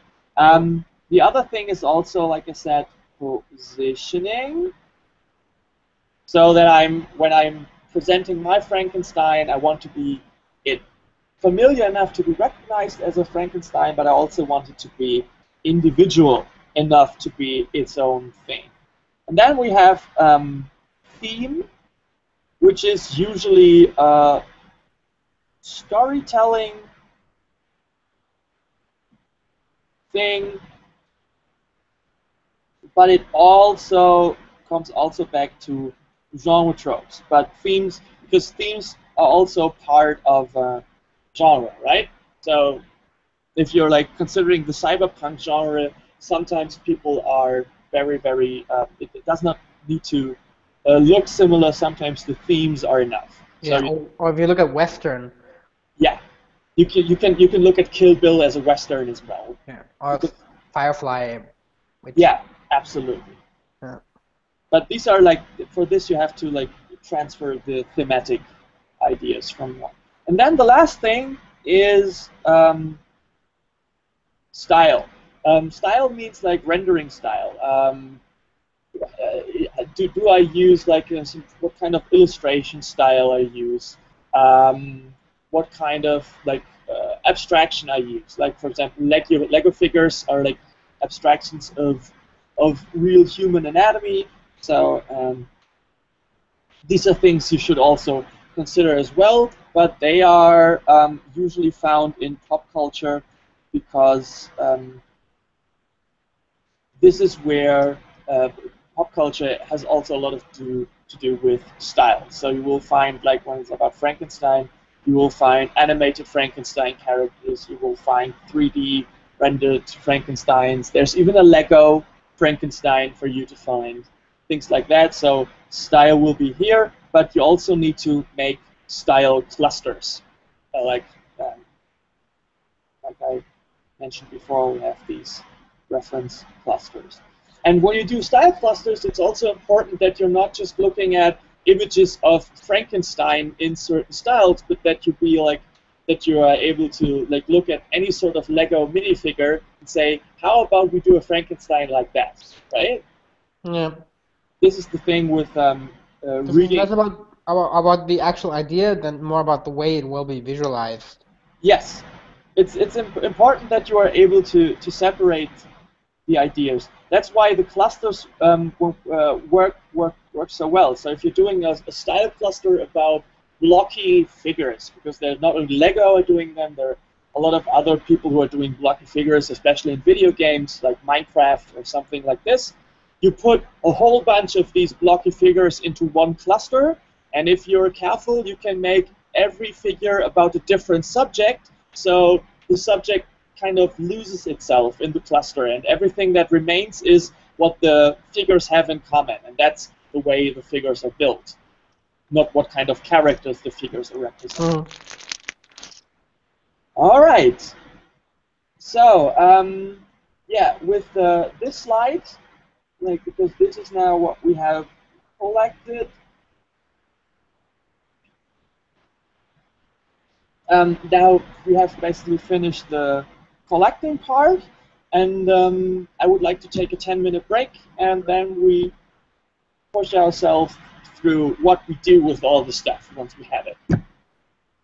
The other thing is also, like I said, positioning. So that when I'm presenting my Frankenstein, I want to be it familiar enough to be recognized as a Frankenstein, but I also want it to be individual enough to be its own thing. And then we have theme, which is usually storytelling thing, but it also comes also back to genre tropes. But themes, because themes are also part of genre, right? So if you're like considering the cyberpunk genre, sometimes people are very. It does not need to look similar. Sometimes the themes are enough. Yeah, So or if you look at Western, yeah, you can look at Kill Bill as a Western as well. yeah, or Because, Firefly, which yeah, absolutely. yeah. But these are like, for this you have to like transfer the thematic ideas from one. And then the last thing is style. Style means like rendering style. Do I use like what kind of illustration style I use? What kind of like abstraction I use? Like, for example, Lego figures are like abstractions of real human anatomy. So these are things you should also consider as well, but they are usually found in pop culture because this is where pop culture has also a lot to do with style. So you will find, like when it's about Frankenstein, you will find animated Frankenstein characters, you will find 3D rendered Frankensteins. There's even a Lego Frankenstein for you to find, things like that. So style will be here, but you also need to make style clusters. Like I mentioned before, we have these reference clusters. And when you do style clusters, it's also important that you're not just looking at images of Frankenstein in certain styles, but that you are able to like look at any sort of Lego minifigure and say, how about we do a Frankenstein like that, right? Yeah. This is the thing with This is reading. less about the actual idea than more about the way it will be visualized. Yes, it's important that you are able to separate the ideas. That's why the clusters work so well. So if you're doing a style cluster about blocky figures, because there's not only Lego are doing them, there are a lot of other people who are doing blocky figures, especially in video games like Minecraft or something like this. You put a whole bunch of these blocky figures into one cluster, and if you're careful, you can make every figure about a different subject. So the subject kind of loses itself in the cluster, and everything that remains is what the figures have in common, and that's the way the figures are built, not what kind of characters the figures are representing. Mm. All right. So, yeah, with this slide, like, because this is now what we have collected. Now we have basically finished the collecting part, and I would like to take a 10-minute break, and then we push ourselves through what we do with all the stuff once we have it.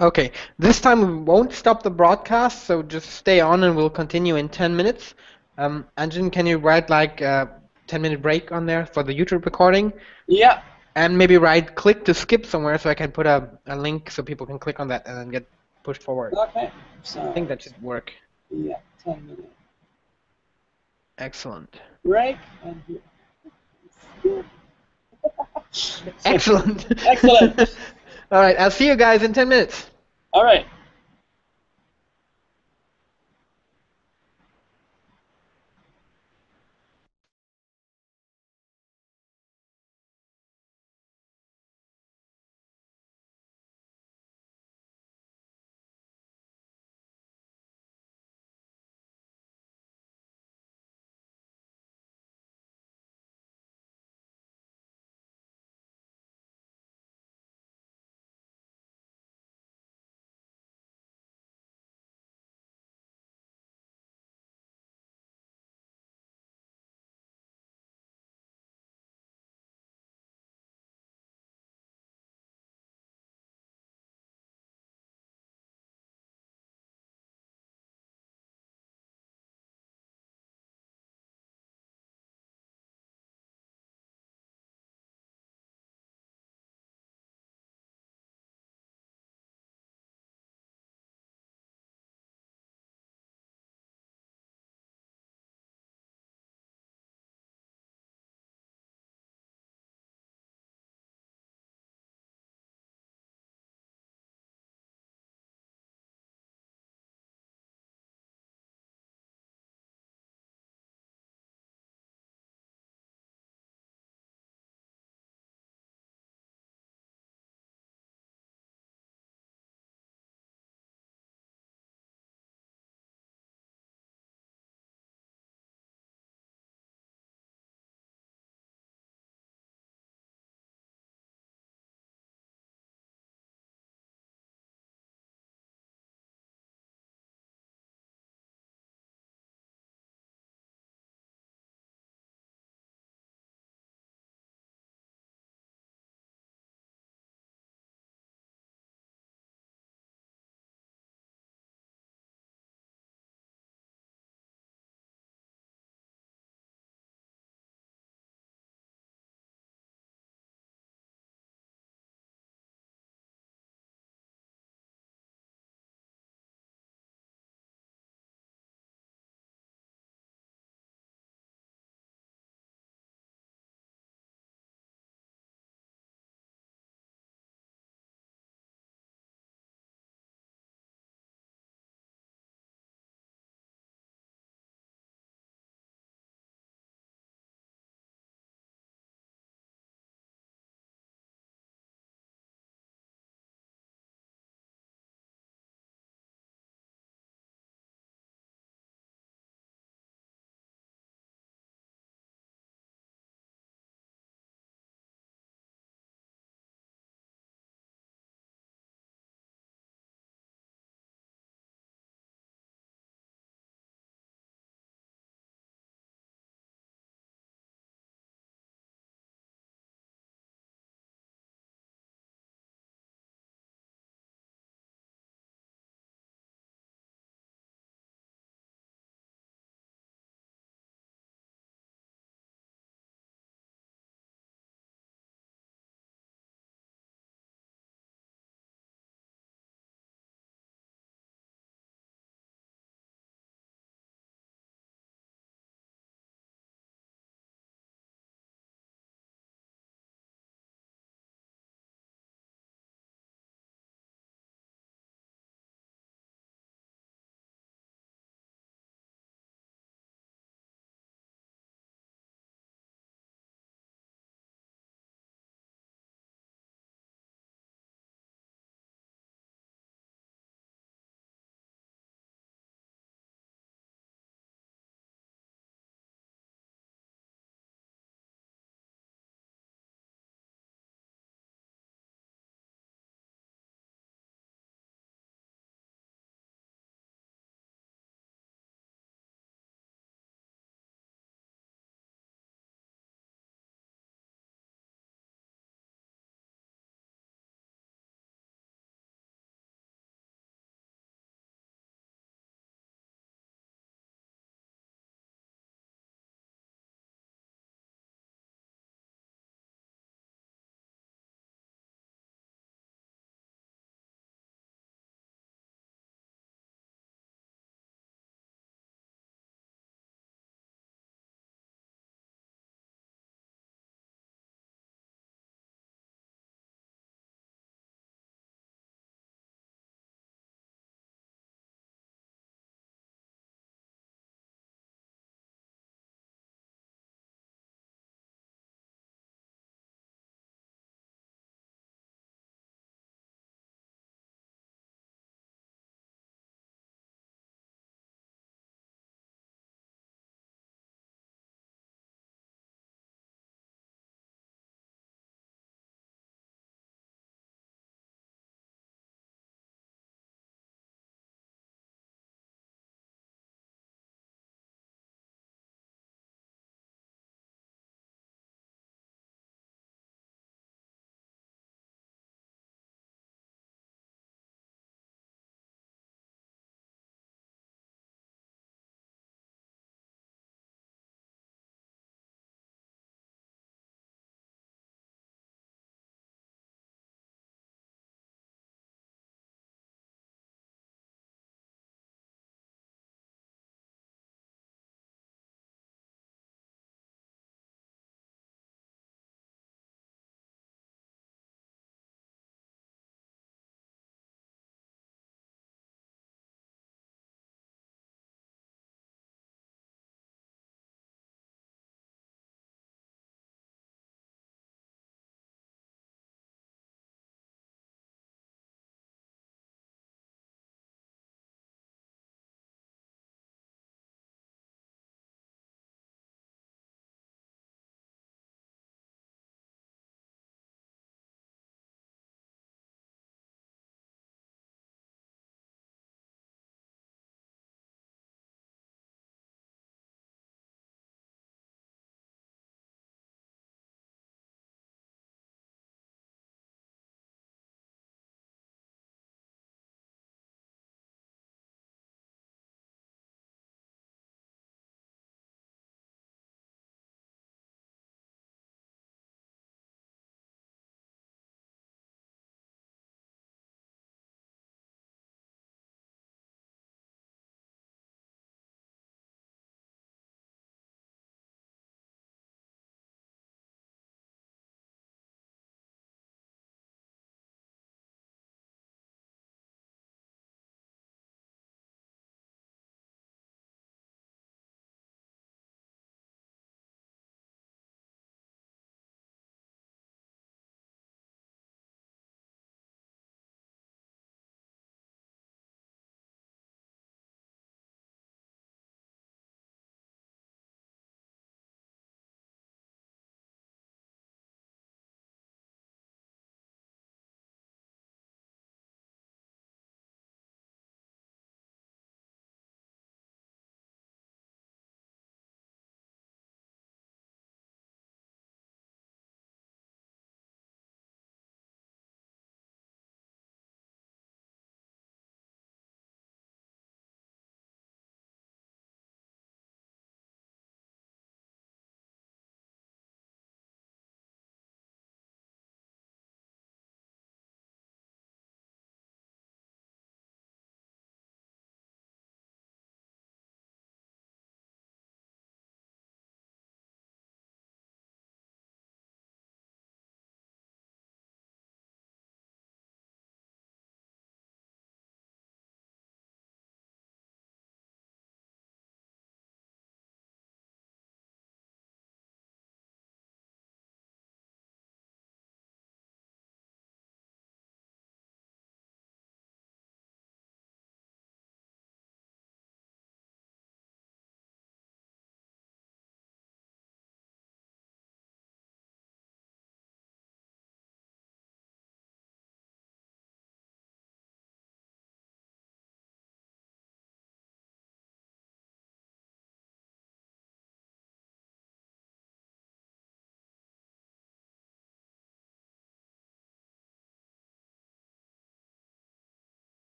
Okay, this time we won't stop the broadcast, so just stay on and we'll continue in 10 minutes. Anjin, can you write like a 10-minute break on there for the YouTube recording? Yeah. And maybe right click to skip somewhere so I can put a link so people can click on that and then get pushed forward. Okay. I think So, that should work. yeah, 10-minute Excellent. break, and here. Excellent. Excellent. All right, I'll see you guys in 10 minutes. All right.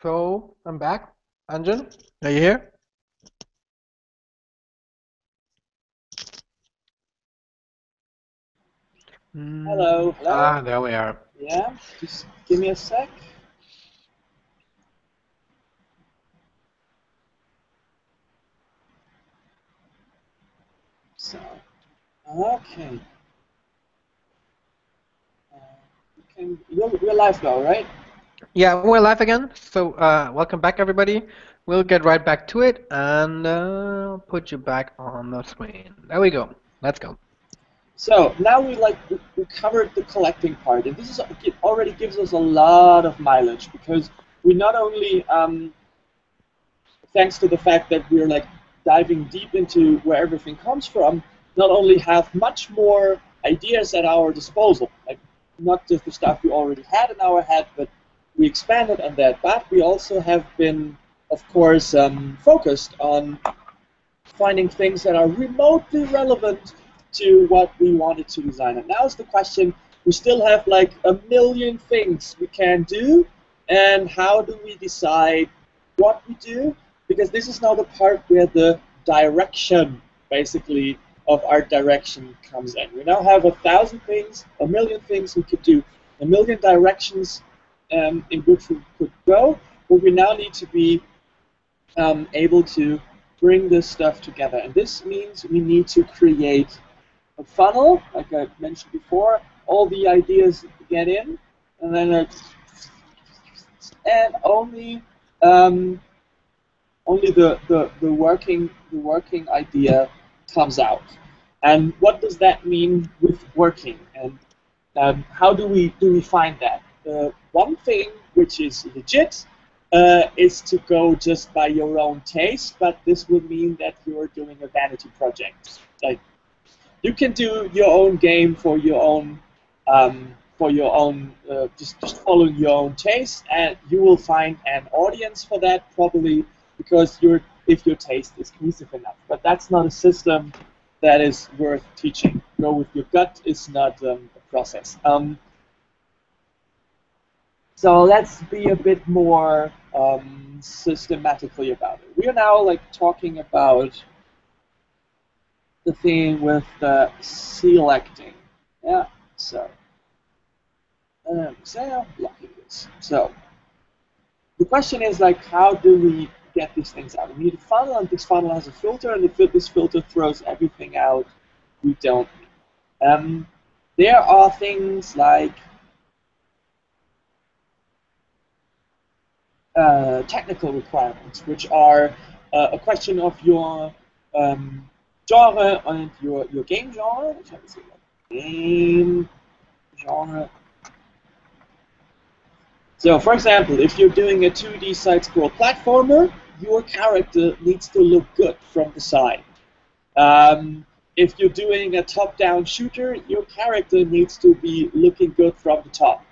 So I'm back. Anjan, are you here? Hello, hello. There we are. Yeah, just give me a sec. So, okay. You're live now, right? Yeah, we're live again. So welcome back, everybody. We'll get right back to it and put you back on the screen. There we go. Let's go. So now we covered the collecting part, and this is it already gives us a lot of mileage because we not only thanks to the fact that we're like diving deep into where everything comes from, not only have much more ideas at our disposal, like not just the stuff we already had in our head, but we expanded on that. But we also have been, of course, focused on finding things that are remotely relevant to what we wanted to design. And now is the question, we still have like a million things we can do, and how do we decide what we do? Because this is now the part where the direction, basically, of our direction comes in. We now have 1,000 things, a million things we could do, a million directions in which we could go, but we now need to be able to bring this stuff together. And this means we need to create a funnel, like I mentioned before, all the ideas get in, and then and only the working idea comes out. And what does that mean with working? And how do we find that? One thing which is legit is to go just by your own taste, but this would mean that you're doing a vanity project. Like you can do your own game for your own just following your own taste, and you will find an audience for that probably because if your taste is cohesive enough. But that's not a system that is worth teaching. Go with your gut is not a process. So let's be a bit more systematically about it. We are now like talking about the thing with selecting. Yeah. So blocking this. So the question is like, how do we get these things out? We need a funnel, and this funnel has a filter, and this filter throws everything out we don't need. There are things like technical requirements, which are a question of your genre and your game genre. Which I would say like game genre. So, for example, if you're doing a 2D side-scroll platformer, your character needs to look good from the side. If you're doing a top-down shooter, your character needs to be looking good from the top.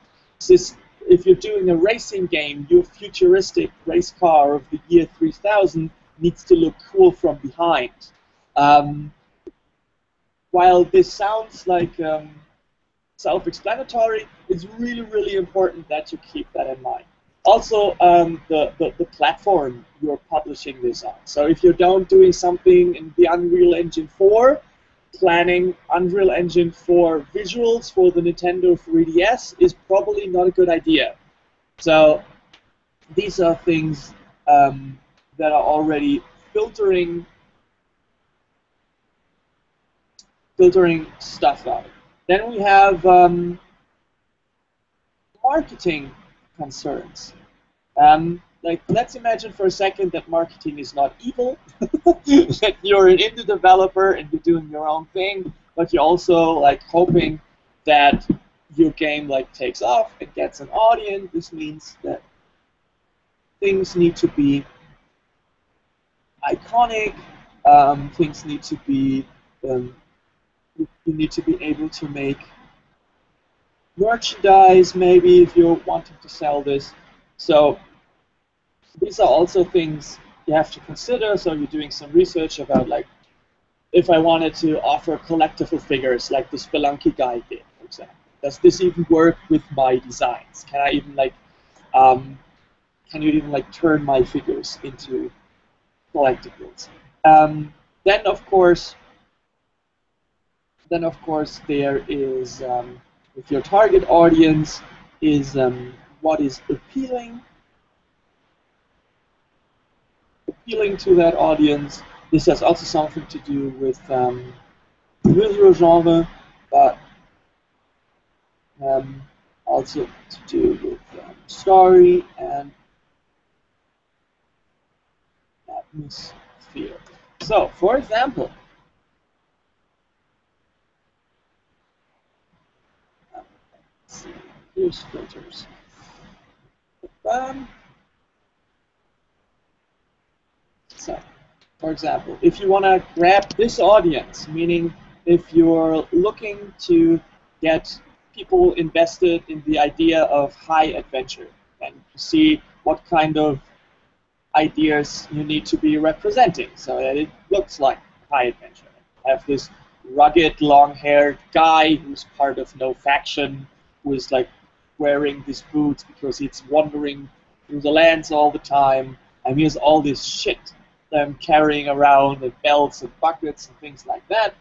If you're doing a racing game, your futuristic race car of the year 3000 needs to look cool from behind. While this sounds like self-explanatory, it's really, really important that you keep that in mind. Also, the platform you're publishing this on. So if you're doing something in the Unreal Engine 4, planning Unreal Engine 4 visuals for the Nintendo 3DS is probably not a good idea. So these are things that are already filtering stuff out. Then we have marketing concerns. Like, let's imagine for a second that marketing is not evil, that you're an indie developer and you're doing your own thing, but you're also like hoping that your game like takes off and gets an audience. This means that things need to be iconic. Things need to be you need to be able to make merchandise, maybe, if you're wanting to sell this. So these are also things you have to consider. So you're doing some research about, like, if I wanted to offer collectible figures like the Spelunky guy did, for example. Does this even work with my designs? Can I even, like, can you even like turn my figures into collectibles? Then of course there is if your target audience is what is appealing to that audience. This has also something to do with your genre, but also to do with story and atmosphere. So, for example, let's see, here's filters. So, for example, if you want to grab this audience, meaning if you're looking to get people invested in the idea of high adventure and to see what kind of ideas you need to be representing so that it looks like high adventure. Have this rugged, long-haired guy who's part of no faction, who is like wearing these boots because he's wandering through the lands all the time, and he has all this shit carrying around, and belts and buckets and things like that.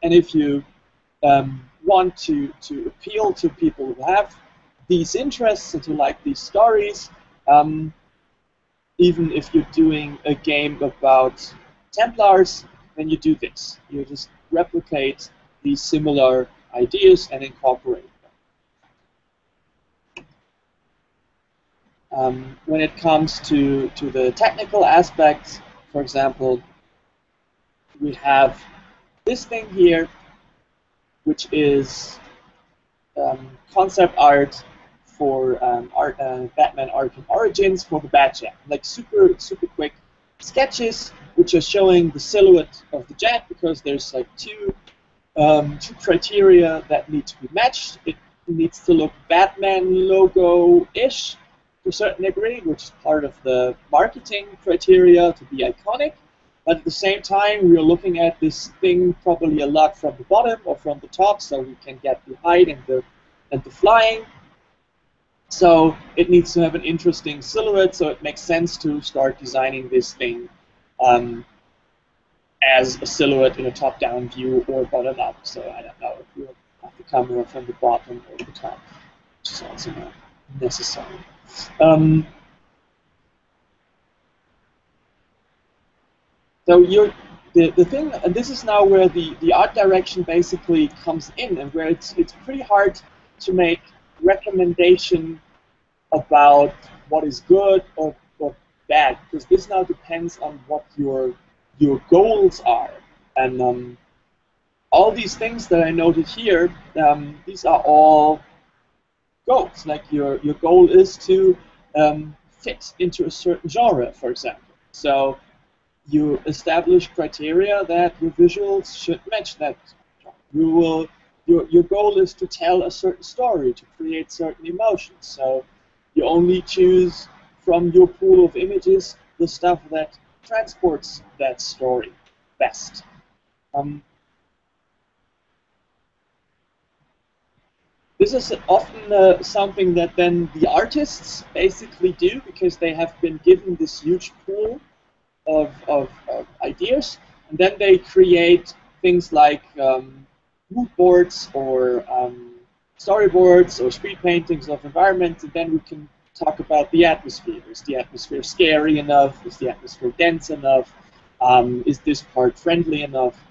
And if you want to appeal to people who have these interests and who like these stories, even if you're doing a game about Templars, then you do this. You just replicate these similar ideas and incorporate them. When it comes to the technical aspects, for example, we have this thing here, which is concept art for Batman Arkham Origins for the Batjet. Like super quick sketches, which are showing the silhouette of the Jet because there's like two criteria that need to be matched. It needs to look Batman logo-ish to a certain degree, which is part of the marketing criteria to be iconic. But at the same time, we're looking at this thing probably a lot from the bottom or from the top, so we can get the height and the flying. So it needs to have an interesting silhouette, so it makes sense to start designing this thing as a silhouette in a top-down view or bottom-up. So I don't know if you have the camera from the bottom or the top, which is also not necessary. So the thing, and this is now where the art direction basically comes in, and where it's pretty hard to make recommendation about what is good or bad, because this now depends on what your goals are. And all these things that I noted here, these are all goals. Like your goal is to fit into a certain genre, for example. So you establish criteria that your visuals should match that. Your goal is to tell a certain story, to create certain emotions. So you only choose from your pool of images the stuff that transports that story best. This is often something that then the artists basically do because they have been given this huge pool of ideas, and then they create things like mood boards or storyboards or speed paintings of environments, and then we can talk about the atmosphere. Is the atmosphere scary enough? Is the atmosphere dense enough? Is this part friendly enough?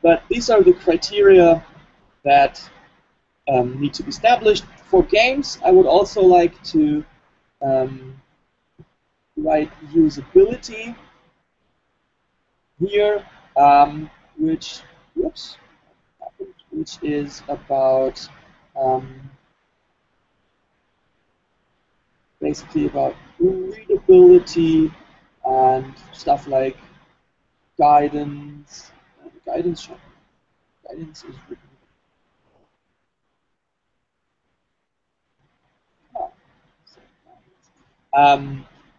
But these are the criteria that need to be established. For games, I would also like to write usability here, which is about basically about readability and stuff like guidance. Guidance is written.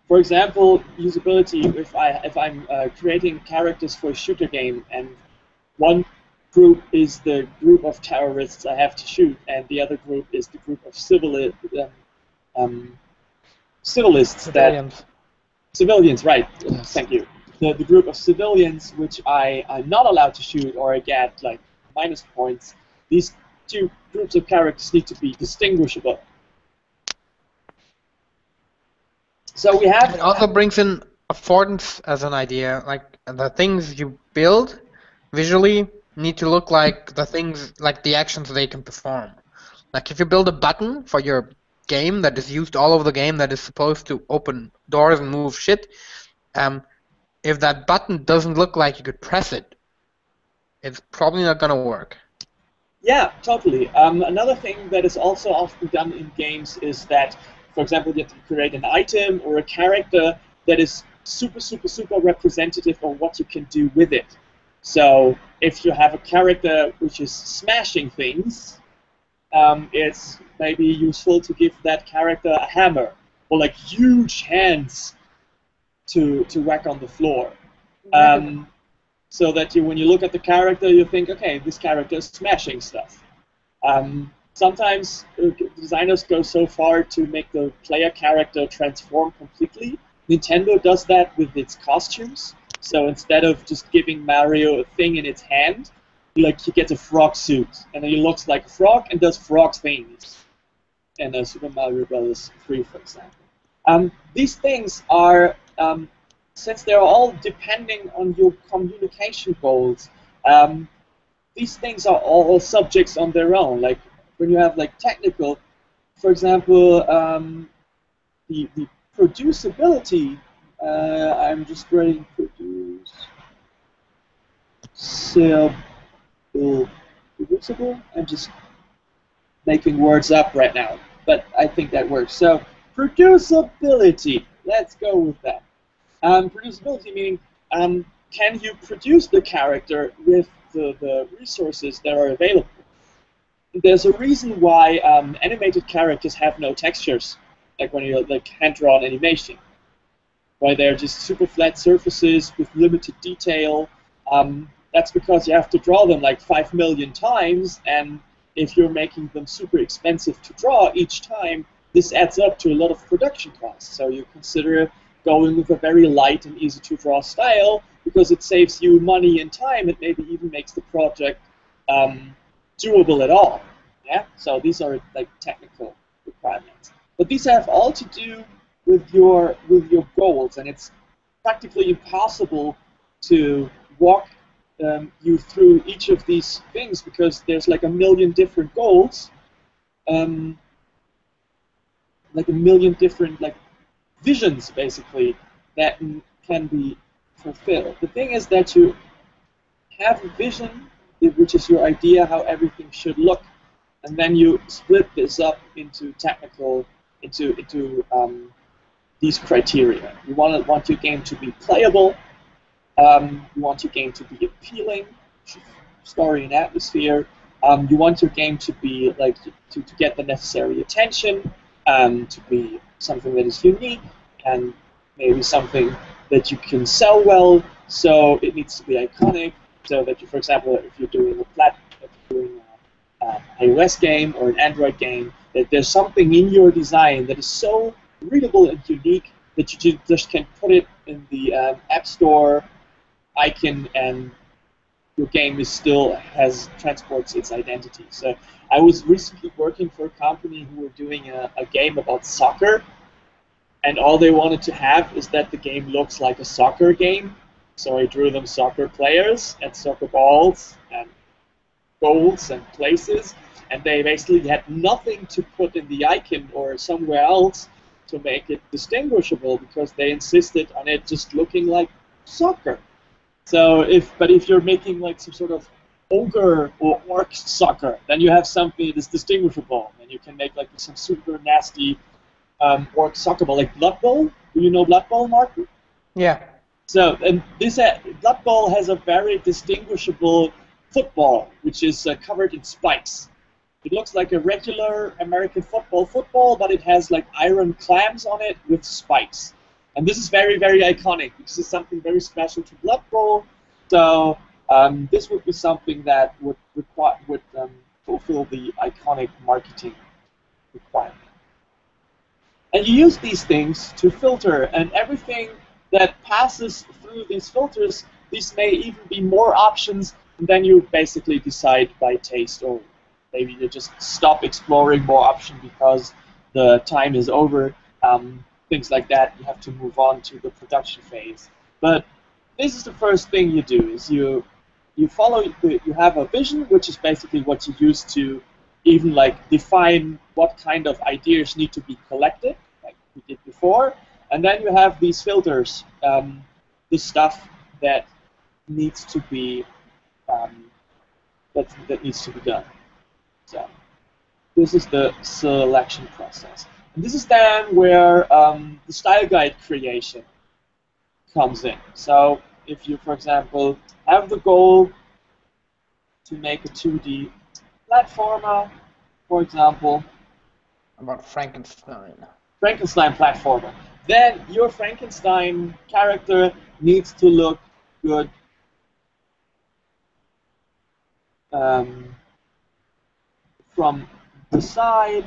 For example, usability. If I'm creating characters for a shooter game, and one group is the group of terrorists I have to shoot, and the other group is the group of civilists Civilians. Civilians, right? Yes. Thank you. The group of civilians which I'm not allowed to shoot or I get like minus points. These two groups of characters need to be distinguishable. So we have. It also brings in affordance as an idea. Like the things you build visually need to look like the things, like the actions they can perform. Like if you build a button for your game that is used all over the game that is supposed to open doors and move shit, if that button doesn't look like you could press it, it's probably not gonna work. Yeah, totally. Another thing that is also often done in games is that, for example, you have to create an item or a character that is super, super, super representative of what you can do with it. So if you have a character which is smashing things, it's maybe useful to give that character a hammer or like huge hands to whack on the floor. So that when you look at the character, you think, okay, this character is smashing stuff. Sometimes designers go so far to make the player character transform completely. Nintendo does that with its costumes. So instead of just giving Mario a thing in its hand, he gets a frog suit, and then he looks like a frog and does frog things. In Super Mario Bros. 3, for example. These things are, since they're all depending on your communication goals, these things are all subjects on their own. Like when you have like technical, for example, the producibility. I'm just writing producible. I'm just making words up right now, but I think that works. So producibility. Let's go with that. Producibility meaning can you produce the character with the resources that are available? There's a reason why animated characters have no textures, like when you like hand-drawn animation, why they're just super flat surfaces with limited detail. That's because you have to draw them like 5 million times, and if you're making them super expensive to draw each time, this adds up to a lot of production costs. So you consider going with a very light and easy to draw style because it saves you money and time. It maybe even makes the project doable at all. Yeah. So these are like technical requirements, but these have all to do with your goals, and it's practically impossible to walk you through each of these things because there's like a million different goals, like a million different like visions basically that can be fulfilled. The thing is that you have a vision, which is your idea how everything should look, and then you split this up into technical, into these criteria. You want your game to be playable. You want your game to be appealing, story and atmosphere. You want your game to be like to get the necessary attention, to be something that is unique, and maybe something that you can sell well. So it needs to be iconic. So that you, for example, if you're doing an iOS game or an Android game, that there's something in your design that is so readable and unique that you just can put it in the App Store icon, and your game is still transports its identity. So I was recently working for a company who were doing a game about soccer, and all they wanted to have is that the game looks like a soccer game. So I drew them soccer players and soccer balls and goals and places, and they basically had nothing to put in the icon or somewhere else to make it distinguishable because they insisted on it just looking like soccer. So if you're making like some sort of ogre or orc soccer, then you have something that's distinguishable, and you can make like some super nasty orc soccer ball, like Blood Bowl. Do you know Blood Bowl, Martin? Yeah. So and this Blood Bowl has a very distinguishable football, which is covered in spikes. It looks like a regular American football, but it has like iron clamps on it with spikes. And this is very, very iconic because it's something very special to Blood Bowl. So this would be something that would fulfill the iconic marketing requirement. And you use these things to filter, and everything that passes through these filters, these may even be more options, and then you basically decide by taste, or maybe you just stop exploring more options because the time is over. Things like that, you have to move on to the production phase. But this is the first thing you do, is you follow, you have a vision, which is basically what you use to even like define what kind of ideas need to be collected, like we did before, and then you have these filters, the stuff that needs to be that needs to be done. So this is the selection process, and this is then where the style guide creation comes in. So if you, for example, have the goal to make a 2D platformer, for example, About Frankenstein. Frankenstein platformer, then your Frankenstein character needs to look good from the side.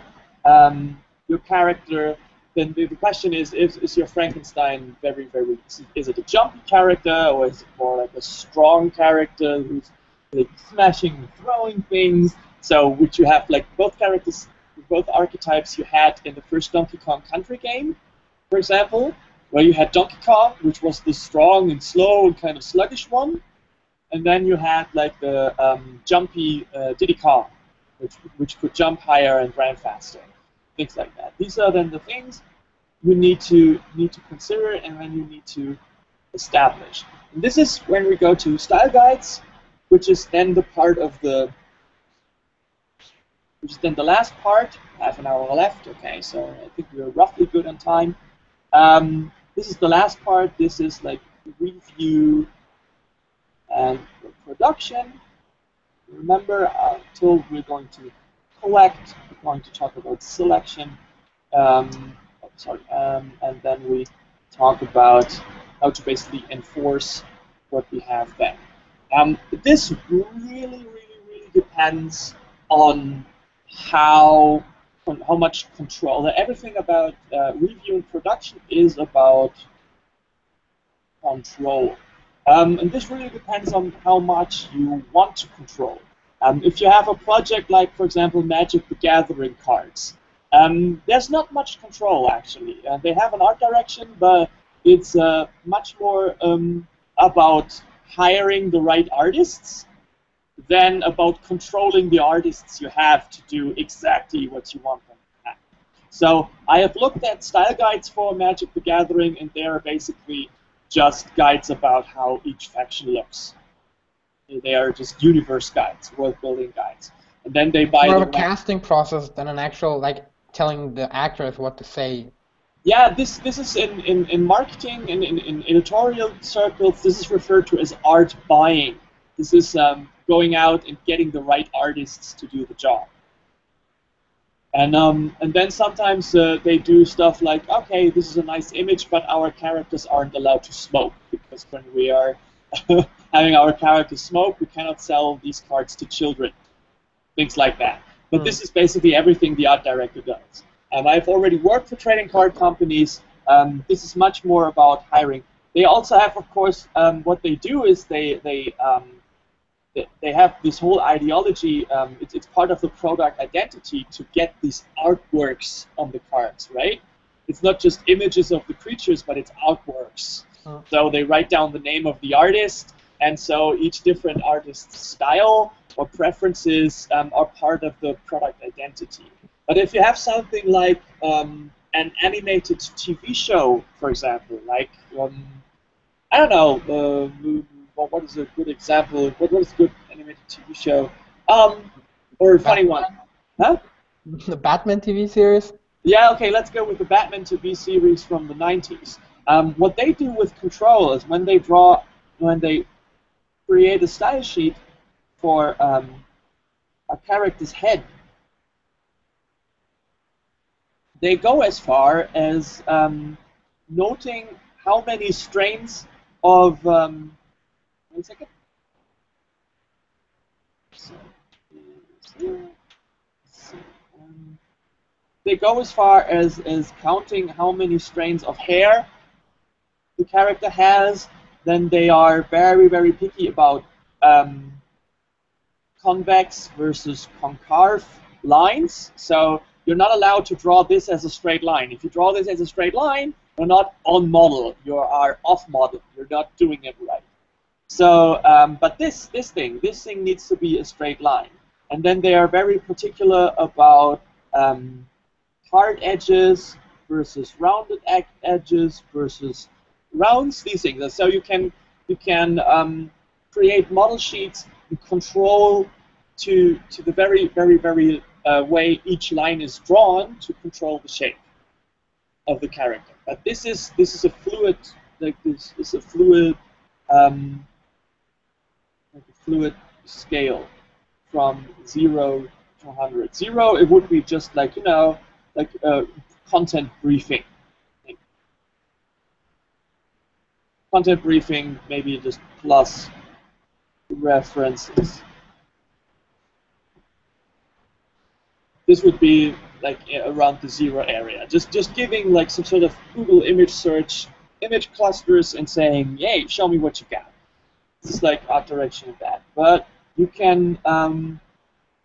Your character, then the question is your Frankenstein very, very, is it a jumpy character, or is it more like a strong character who's like smashing and throwing things? So would you have like both characters, both archetypes you had in the first Donkey Kong Country game, for example, where you had Donkey Kong, which was the strong and slow and kind of sluggish one, and then you had like the jumpy Diddy Kong, which could jump higher and ran faster, things like that. These are then the things you need to consider, and then you need to establish. And this is when we go to style guides, which is then the part of the, which is then the last part. Half an hour left. Okay, so I think we're roughly good on time. This is the last part. This is like review and production. Remember, until we're going to collect, we're going to talk about selection, and then we talk about how to basically enforce what we have then. This really depends on how much control. Everything about review and production is about control. And this really depends on how much you want to control. If you have a project like, for example, Magic the Gathering cards, there's not much control, actually. They have an art direction, but it's much more about hiring the right artists than about controlling the artists you have to do exactly what you want them to have. So I have looked at style guides for Magic the Gathering, and they are basically just guides about how each faction looks. They are just universe guides, world building guides. And then they buy more of a casting process than an actual, like, telling the actors what to say. Yeah, this is in marketing, in editorial circles, this is referred to as art buying. This is going out and getting the right artists to do the job. And then sometimes they do stuff like, okay, this is a nice image, but our characters aren't allowed to smoke, because when we are having our characters smoke, we cannot sell these cards to children. Things like that. But this is basically everything the art director does. And I've already worked for trading card companies. This is much more about hiring. They also have, of course, what they do is they have this whole ideology. It's part of the product identity to get these artworks on the cards, right? It's not just images of the creatures, but it's artworks. So they write down the name of the artist, and so each different artist's style or preferences are part of the product identity. But if you have something like an animated TV show, for example, like, I don't know, what is a good example? What is a good animated TV show? Or a funny one. Huh? The Batman TV series? Yeah, okay, let's go with the Batman TV series from the 90s. What they do with Control is when they create a style sheet for a character's head, they go as far as noting how many strains of... one second. So, they go as far as counting how many strands of hair the character has. Then they are very, very picky about convex versus concave lines. So you're not allowed to draw this as a straight line. If you draw this as a straight line, you're not on model. You are off model. You're not doing it right. So, but this thing needs to be a straight line. And then they are very particular about hard edges versus rounded edges versus rounds. These things. So you can create model sheets and control to the very way each line is drawn to control the shape of the character. But this is a fluid, like this is a fluid scale from 0 to 100. 0, it would be just like, you know, like content briefing. Content briefing, maybe just plus references. This would be like around the 0 area. Just giving like some sort of Google image search, image clusters, and saying, "Yay, show me what you got." This is like art direction of that. But you can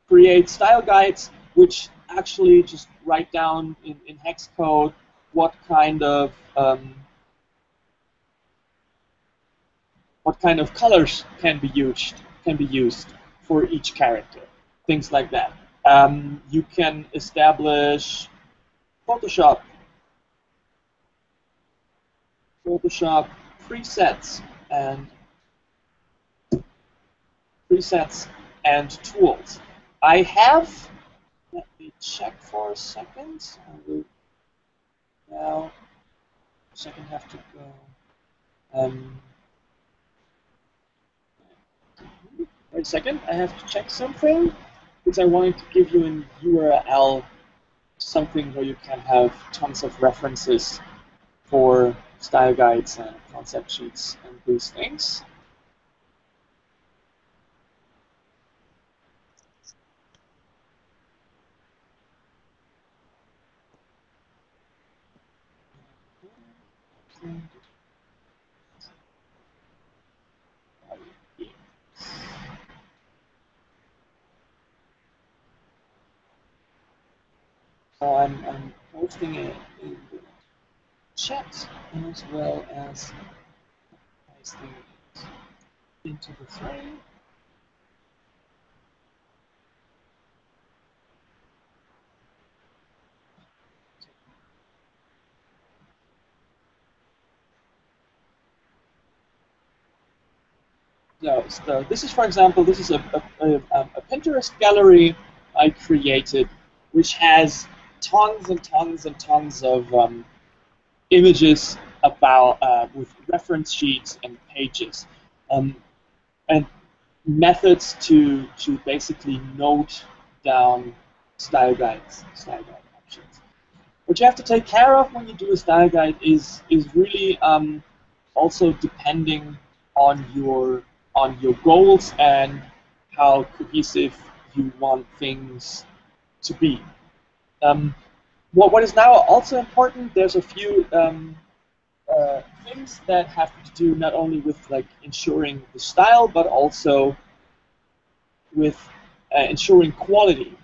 create style guides which actually just write down in hex code what kind of colors can be used for each character. Things like that. You can establish Photoshop presets and tools. I have, let me check for a second. I will now, second have to go. Wait a second, I have to check something because I wanted to give you an URL, something where you can have tons of references for style guides and concept sheets and these things. So I'm posting it in the chat as well as pasting it into the thread. So this is, for example, this is a Pinterest gallery I created, which has tons and tons and tons of images about with reference sheets and pages, and methods to basically note down style guide options. What you have to take care of when you do a style guide is really also depending on your goals and how cohesive you want things to be. What is now also important, there's a few things that have to do not only with like ensuring the style, but also with ensuring quality.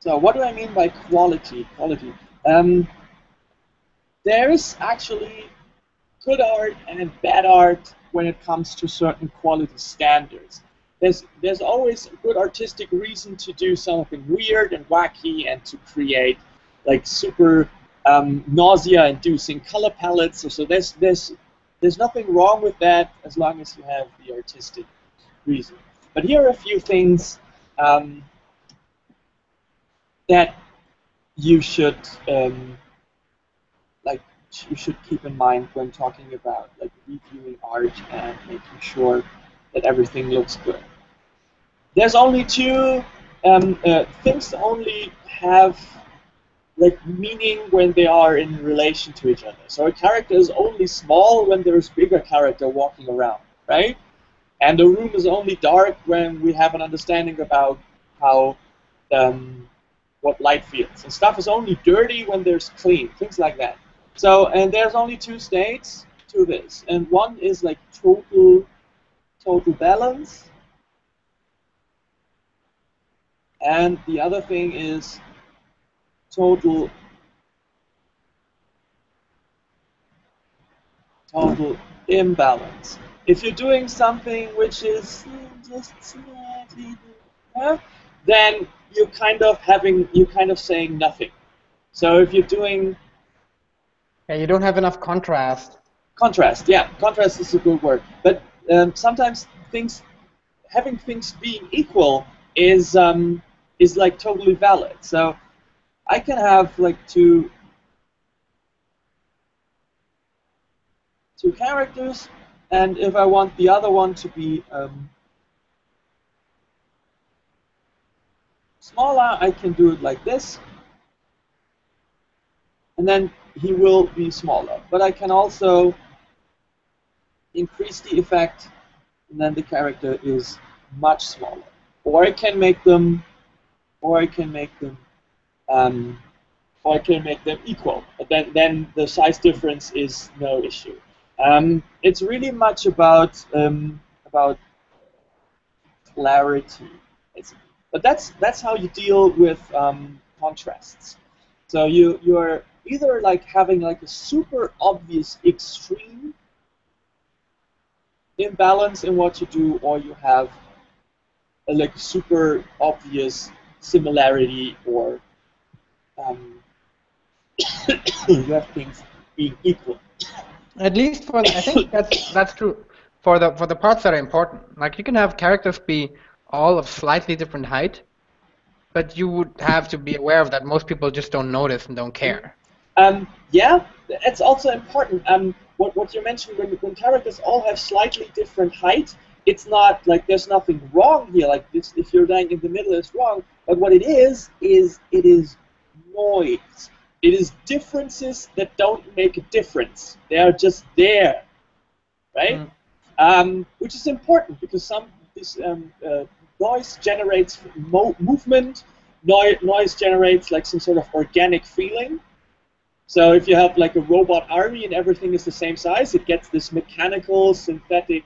So what do I mean by quality? There is actually good art and bad art when it comes to certain quality standards. There's always a good artistic reason to do something weird and wacky and to create like super nausea-inducing color palettes. So there's nothing wrong with that as long as you have the artistic reason. But here are a few things that you should you should keep in mind when talking about like reviewing art and making sure that everything looks good. There's only two things only have like meaning when they are in relation to each other. So a character is only small when there's bigger character walking around, right? And the room is only dark when we have an understanding about how what light feels. And stuff is only dirty when there's clean, things like that. So, and there's only two states to this. And one is like total balance. And the other thing is total imbalance. If you're doing something which is just slightly, then you're kind of saying nothing. So if you're doing you don't have enough contrast. Contrast is a good word. But sometimes having things being equal is like totally valid. So I can have like two characters, and if I want the other one to be smaller, I can do it like this, and then he will be smaller. But I can also increase the effect, and then the character is much smaller. Or I can make them equal. Then the size difference is no issue. It's really much about clarity, basically. But that's how you deal with contrasts. So you're either like having like a super obvious extreme imbalance in what you do, or you have a like super obvious similarity, or you have things being equal. At least I think that's true for the parts that are important. Like you can have characters be all of slightly different height, but you would have to be aware of that. Most people just don't notice and don't care. Yeah, it's also important. What you mentioned, when characters all have slightly different height, it's not like there's nothing wrong here. Like this, if you're lying in the middle, it's wrong. But what it is noise. It is differences that don't make a difference. They are just there, right? Which is important because noise generates movement. Noise generates like some sort of organic feeling. So if you have like a robot army and everything is the same size, it gets this mechanical, synthetic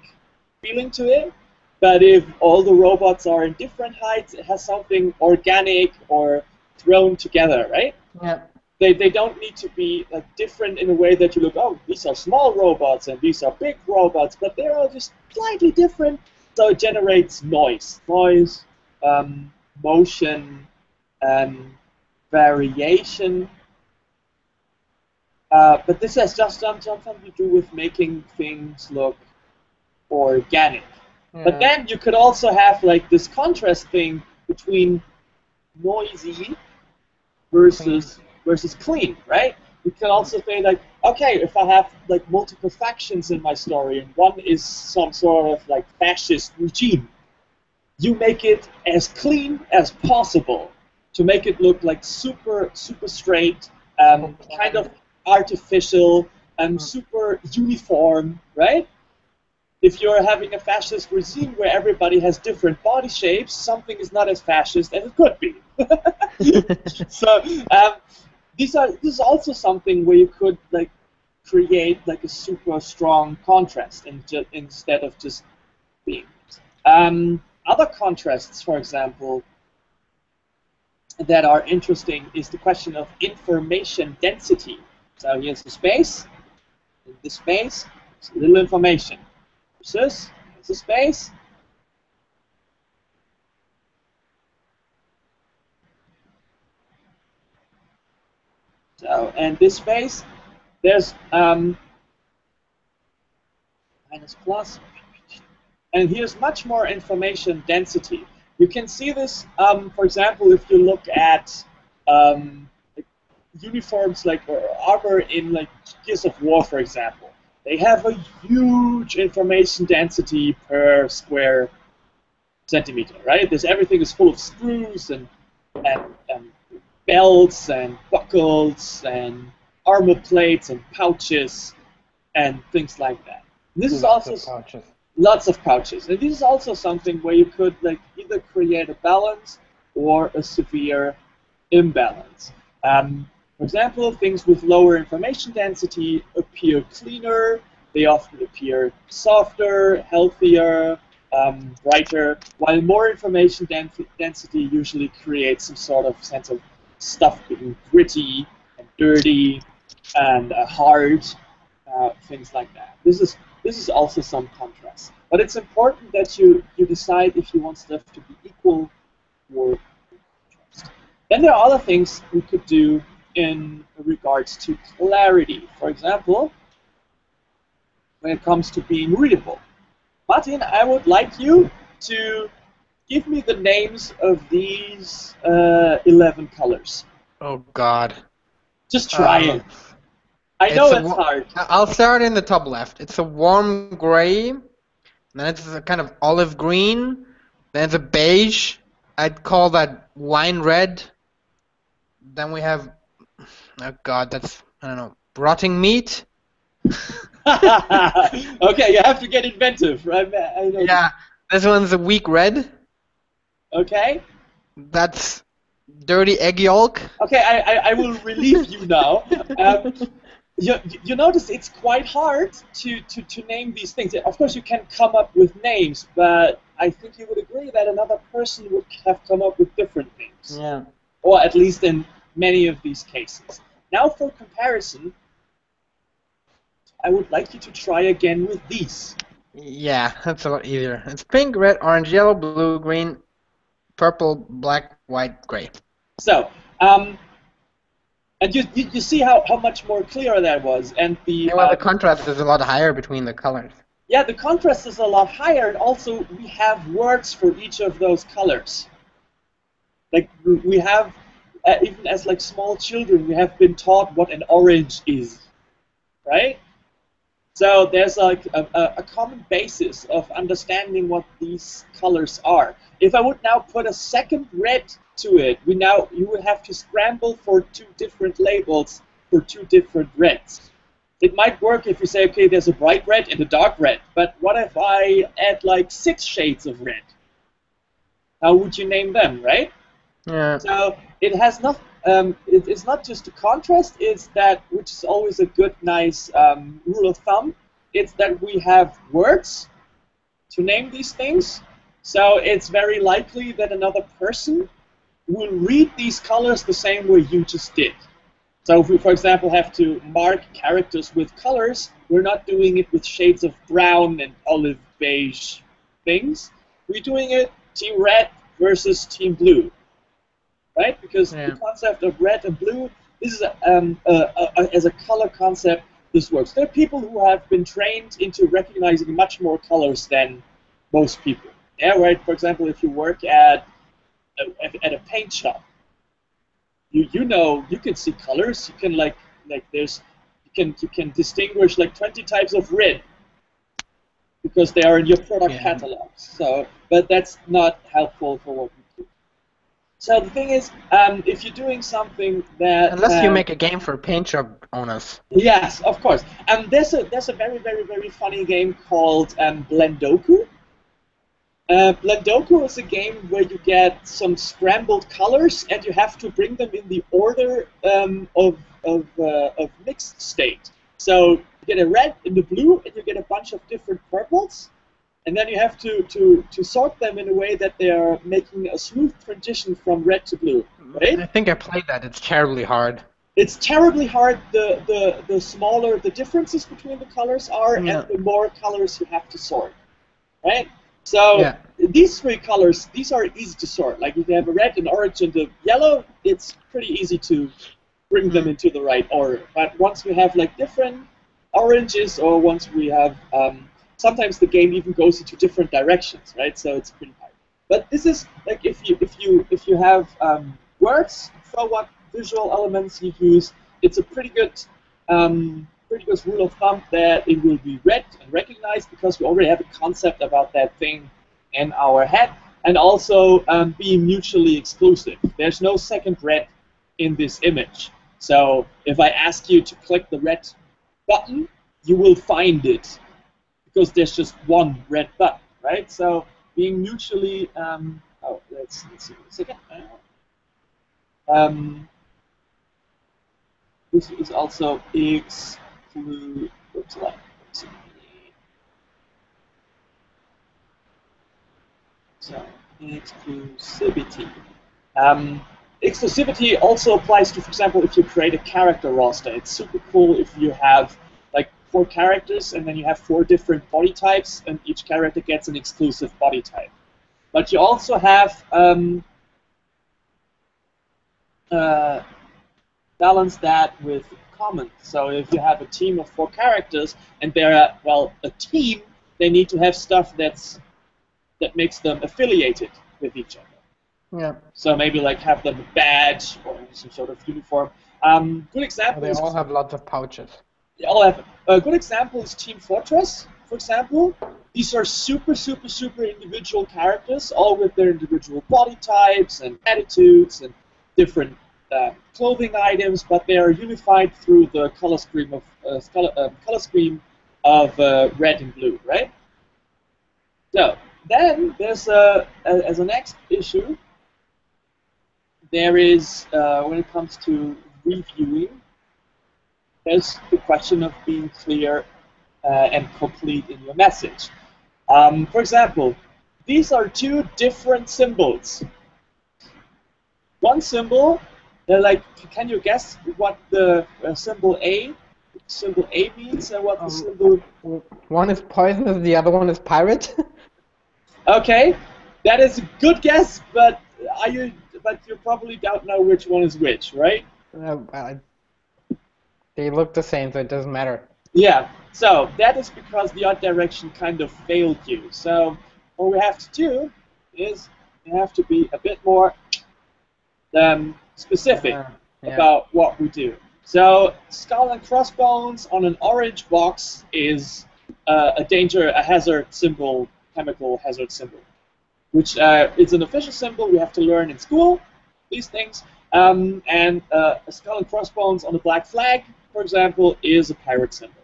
feeling to it. But if all the robots are in different heights, it has something organic or thrown together, right? Yeah. They don't need to be like different in a way that you look, oh, these are small robots and these are big robots, but they're all just slightly different. So it generates noise, motion, variation. But this has just something to do with making things look organic. Yeah. But then you could also have like this contrast thing between noisy versus clean, right? We can also say like, okay, if I have like multiple factions in my story and one is some sort of like fascist regime, you make it as clean as possible to make it look like super straight, kind of artificial and super uniform, right? If you're having a fascist regime where everybody has different body shapes, something is not as fascist as it could be. So this is also something where you could like create like a super strong contrast instead of just being. Other contrasts, for example, that are interesting is the question of information density. So here's the space. In this space, it's a little information. Here's the space. So, and this space, there's minus plus. And here's much more information density. You can see this, for example, if you look at like uniforms like or armor in like Gears of War, for example. They have a huge information density per square centimeter, right? Everything is full of screws and belts and buckles and armor plates and pouches and things like that. This is also pouches. Lots of couches. And this is also something where you could like either create a balance or a severe imbalance. For example, things with lower information density appear cleaner, they often appear softer, healthier, brighter, while more information density usually creates some sort of sense of stuff being gritty and dirty and hard, things like that. This is also some contrast. But it's important that you decide if you want stuff to be equal or contrast. Then there are other things we could do in regards to clarity. For example, when it comes to being readable. Martin, I would like you to give me the names of these 11 colors. Oh God. Just try it. I know it's hard. I'll start in the top left. It's a warm gray, then it's a kind of olive green, then it's a beige. I'd call that wine red. Then we have, oh God, that's, I don't know, rotting meat. Okay, you have to get inventive, right? I know. Yeah, this one's a weak red. Okay. That's dirty egg yolk. Okay, I will relieve you now. You notice it's quite hard to name these things. Of course, you can come up with names, but I think you would agree that another person would have come up with different names. Yeah. Or at least in many of these cases. Now, for comparison, I would like you to try again with these. Yeah, that's a lot easier. It's pink, red, orange, yellow, blue, green, purple, black, white, gray. So, and you see how much more clear that was, and the Yeah, well, the contrast is a lot higher between the colors. Yeah, the contrast is a lot higher, and also we have words for each of those colors. Like we have, even as like small children, we have been taught what an orange is, right? So there's like a common basis of understanding what these colors are. If I would now put a second red to it, you would have to scramble for two different labels for two different reds. It might work if you say, okay, there's a bright red and a dark red, but what if I add like 6 shades of red? How would you name them, right? Yeah. So it has not. It's not just a contrast. It's that, which is always a good, nice rule of thumb. It's that we have words to name these things. So it's very likely that another person will read these colors the same way you just did. So if we, for example, have to mark characters with colors, we're not doing it with shades of brown and olive beige things. We're doing it team red versus team blue. Right? Because the concept of red and blue, this is as a color concept, this works. There are people who have been trained into recognizing much more colors than most people. Yeah, right. For example, if you work at a paint shop, you know you can see colors. You can you can distinguish like 20 types of red because they are in your product catalog. So, but that's not helpful for what we do. So the thing is, if you're doing something that unless you make a game for paint shop owners. Yes, of course. There's a very, very, very funny game called Blendoku. Blendoku is a game where you get some scrambled colors and you have to bring them in the order of mixed state. So you get a red and a blue, and you get a bunch of different purples. And then you have to sort them in a way that they are making a smooth transition from red to blue, right? I think I played that. It's terribly hard. It's terribly hard. The smaller the differences between the colors are, and the more colors you have to sort, right? So these 3 colors, these are easy to sort. Like if you have a red, an orange, and a yellow, it's pretty easy to bring them into the right order. But once we have like different oranges, or once we have sometimes the game even goes into different directions, right? So it's pretty hard. But this is like if you have words for what visual elements you use, it's a pretty good rule of thumb that it will be read and recognized because we already have a concept about that thing in our head, and also be mutually exclusive. There's no second red in this image. So if I ask you to click the red button, you will find it, because there's just one red button, right? So being mutually, let's see a second. This is also exclude. Oops, so exclusivity. Exclusivity also applies to, for example, if you create a character roster. It's super cool if you have like 4 characters and then you have 4 different body types, and each character gets an exclusive body type. But you also have balance that with common. So if you have a team of 4 characters and they're a team, they need to have stuff that makes them affiliated with each other. Yeah. So maybe like have them a badge or some sort of uniform. Good example. They all have lots of pouches. They all have. A good example is Team Fortress, for example. These are super, super, super individual characters, all with their individual body types and attitudes and different clothing items, but they are unified through the color scheme of red and blue, right? So then there's as a next issue, there is when it comes to reviewing, there's the question of being clear and complete in your message. For example, these are 2 different symbols. One symbol, they're like, can you guess what the symbol A means and what the symbol? One is poisonous, the other one is pirate. Okay, that is a good guess, but you probably don't know which one is which, right? They look the same, so it doesn't matter. Yeah, so that is because the art direction kind of failed you. So what we have to do is we have to be a bit more specific about what we do. So skull and crossbones on an orange box is a hazard symbol, chemical hazard symbol, which is an official symbol we have to learn in school, these things. And a skull and crossbones on a black flag, for example, is a pirate symbol.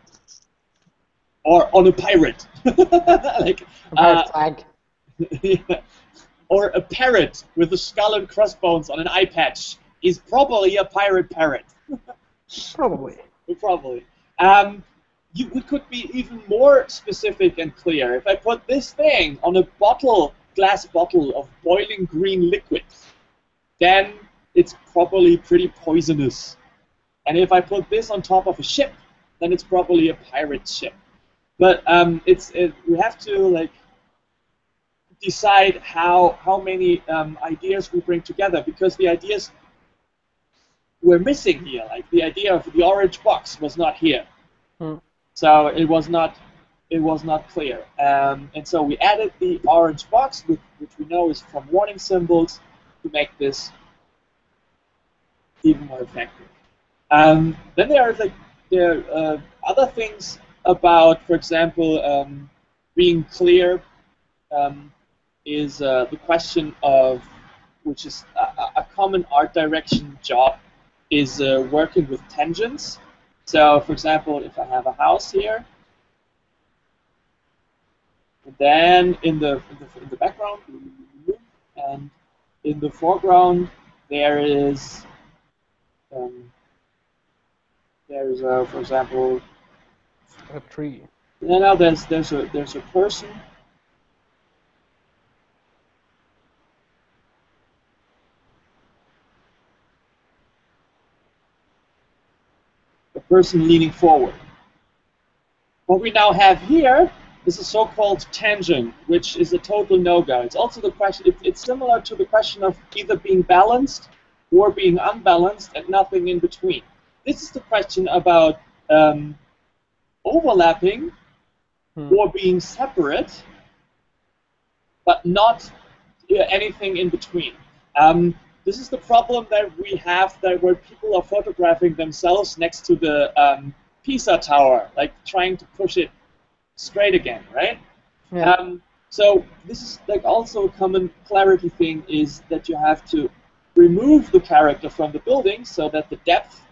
Or on a pirate. Like, a pirate flag. Yeah. Or a parrot with a skull and crossbones on an eye patch is probably a pirate parrot. Probably. Probably. We could be even more specific and clear. If I put this thing on a glass bottle of boiling green liquid, then it's probably pretty poisonous. And if I put this on top of a ship, then it's probably a pirate ship. But we have to decide how many ideas we bring together, because the ideas we're missing here, like the idea of the orange box was not here. So it was not clear. And so we added the orange box, which we know is from warning symbols, to make this even more effective. Then there are other things about, for example, being clear is the question of, which is a common art direction job, is working with tangents. So, for example, if I have a house here, then in the background and in the foreground there is for example, a tree. No, there's a person. A person leaning forward. What we now have here is a so-called tangent, which is a total no-go. It's also the question. It's similar to the question of either being balanced or being unbalanced and nothing in between. This is the question about overlapping or being separate, but not anything in between. This is the problem that we have, that where people are photographing themselves next to the Pisa Tower, like trying to push it straight again, right? Yeah. So this is like also a common clarity thing, is that you have to remove the character from the building so that the depth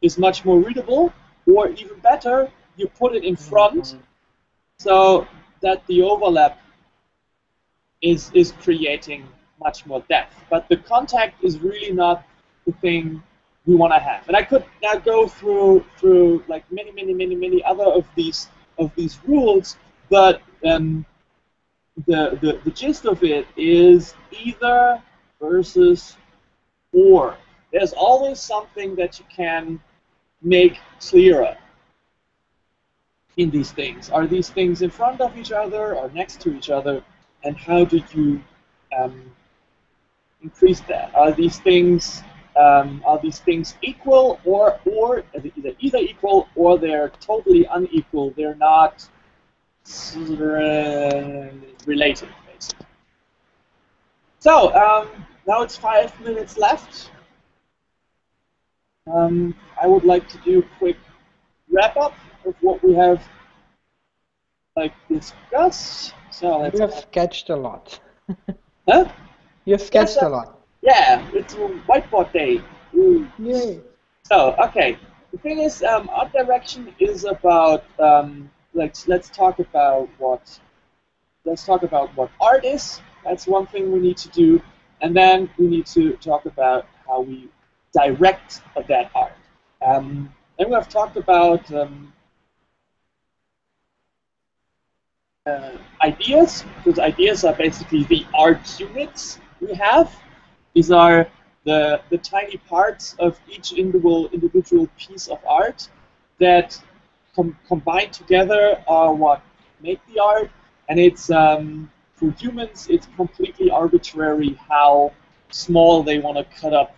is much more readable, or even better, you put it in front so that the overlap is creating much more depth. But the contact is really not the thing we want to have. And I could now go through like many other of these rules, but the gist of it is either versus or. There's always something that you can make clearer in these things. Are these things in front of each other or next to each other? And how do you um, increase that? Are these things equal or they're either equal or they're totally unequal? They're not related, basically. So now it's 5 minutes left. I would like to do a quick wrap up of what we have discussed. So let's. You have sketched a lot. Huh? You've sketched a lot. Yeah, it's a whiteboard day. Ooh. Yay. So okay, the thing is, art direction is about let's talk about what art is. That's one thing we need to do, and then we need to talk about how we direct that art. Then we have talked about ideas, because ideas are basically the art units we have. These are the tiny parts of each individual piece of art that combined together are what make the art. And it's for humans, it's completely arbitrary how small they want to cut up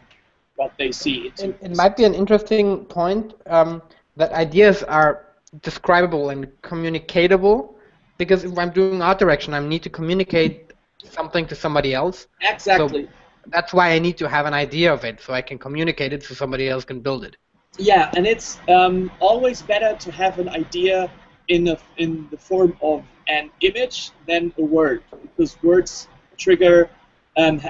what they see. It might be an interesting point that ideas are describable and communicatable, because if I'm doing art direction, I need to communicate something to somebody else. Exactly. So that's why I need to have an idea of it, so I can communicate it so somebody else can build it. Yeah, and it's always better to have an idea in the form of an image than a word, because words trigger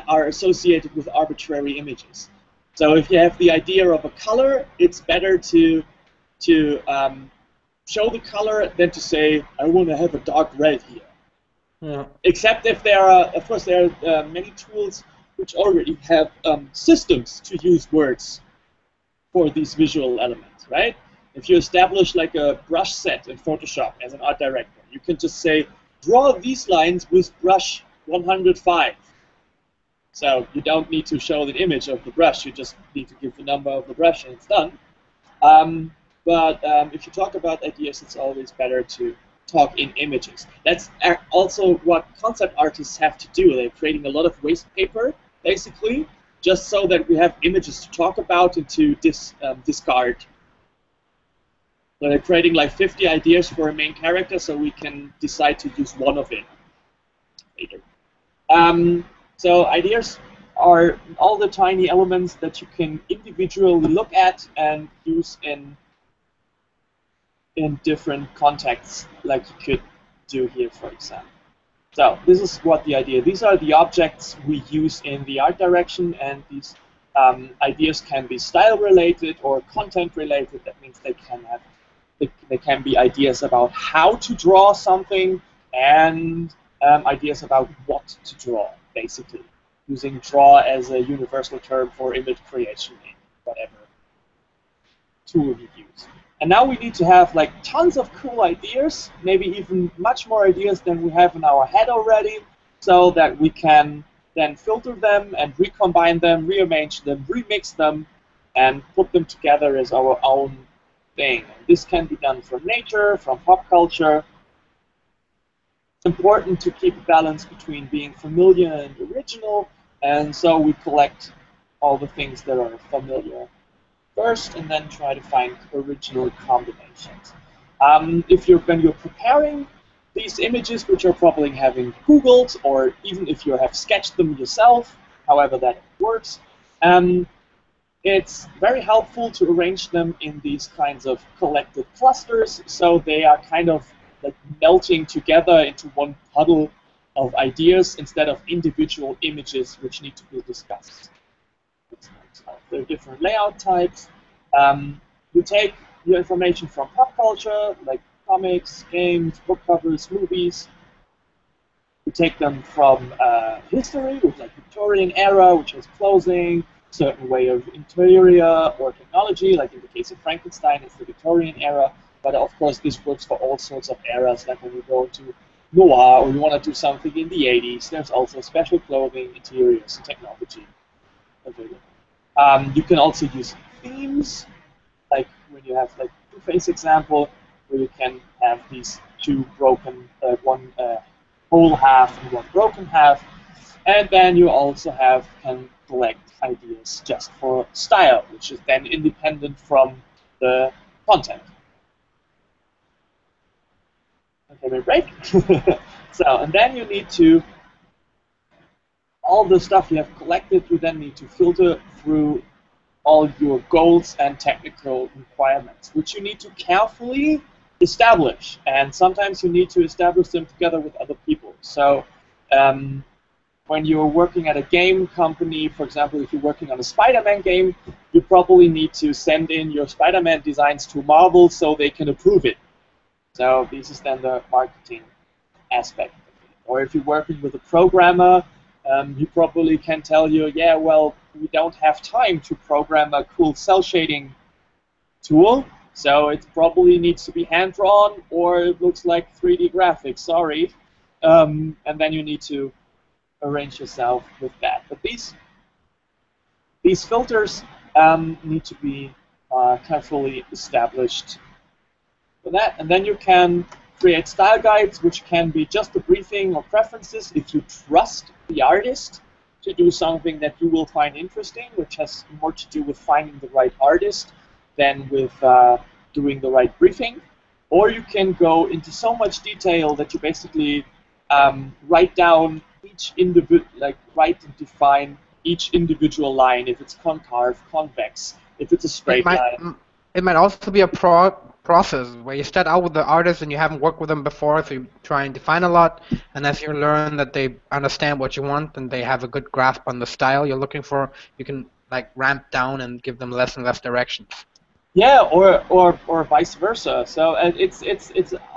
are associated with arbitrary images. So if you have the idea of a color, it's better to show the color than to say, I want to have a dark red here. Yeah. Except if there are, of course, there are many tools which already have systems to use words for these visual elements, right? If you establish like a brush set in Photoshop as an art director, you can just say, draw these lines with brush 105. So you don't need to show the image of the brush, you just need to give the number of the brush and it's done. But if you talk about ideas, it's always better to talk in images. That's also what concept artists have to do. They're creating a lot of waste paper, basically, just so that we have images to talk about and to discard. So they're creating like 50 ideas for a main character, so we can decide to use one of it later. So ideas are all the tiny elements that you can individually look at and use in different contexts, like you could do here, for example. So this is what the idea. These are the objects we use in the art direction, and these ideas can be style related or content related. That means they can be ideas about how to draw something and ideas about what to draw, basically, using draw as a universal term for image creation in whatever tool you use. And now we need to have like tons of cool ideas, maybe even much more ideas than we have in our head already, so that we can then filter them and recombine them, rearrange them, remix them, and put them together as our own thing. This can be done from nature, from pop culture. It's important to keep a balance between being familiar and original, and so we collect all the things that are familiar first, and then try to find original combinations. When you're preparing these images, which you're probably having Googled, or even if you have sketched them yourself, however that works, it's very helpful to arrange them in these kinds of collected clusters, so they are kind of like melting together into one puddle of ideas instead of individual images which need to be discussed. There are different layout types. You take your information from pop culture, like comics, games, book covers, movies. We take them from history, with like Victorian era, which has clothing, certain way of interior or technology, like in the case of Frankenstein, it's the Victorian era. But of course, this works for all sorts of eras, like when we go to noir or you want to do something in the 80s, there's also special clothing, interiors, and technology available. You can also use themes, like when you have like Two-Face example, where you can have these two broken, one whole half and one broken half, and then you also can collect ideas just for style, which is then independent from the content. Okay, my break. So, and then you need to, all the stuff you have collected, you then need to filter through all your goals and technical requirements, which you need to carefully establish. And sometimes you need to establish them together with other people. So when you're working at a game company, for example, if you're working on a Spider-Man game, you probably need to send in your Spider-Man designs to Marvel so they can approve it. So this is then the marketing aspect of it. Or if you're working with a programmer, he probably can tell you, yeah, well, we don't have time to program a cool cell shading tool, so it probably needs to be hand-drawn, or it looks like 3D graphics, sorry. And then you need to arrange yourself with that. But these filters need to be carefully established for that, and then you can create style guides, which can be just a briefing or preferences if you trust the artist to do something that you will find interesting, which has more to do with finding the right artist than with doing the right briefing. Or you can go into so much detail that you basically write down each individual, like write and define each individual line, if it's concave, convex, if it's a straight line. It might also be a process where you start out with the artist and you haven't worked with them before, so you try and define a lot, and as you learn that they understand what you want and they have a good grasp on the style you're looking for, you can like ramp down and give them less and less directions. Yeah, or vice versa. So it's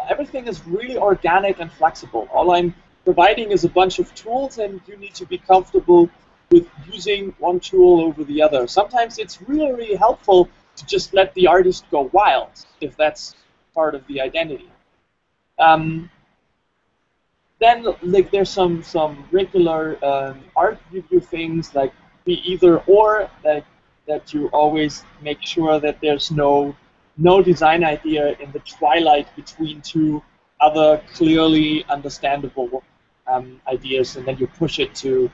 everything is really organic and flexible. All I'm providing is a bunch of tools, and you need to be comfortable with using one tool over the other. Sometimes it's really, really helpful to just let the artist go wild, if that's part of the identity. Then like there's some regular art review things, like be either or, that you always make sure that there's no design idea in the twilight between two other clearly understandable ideas, and then you push it to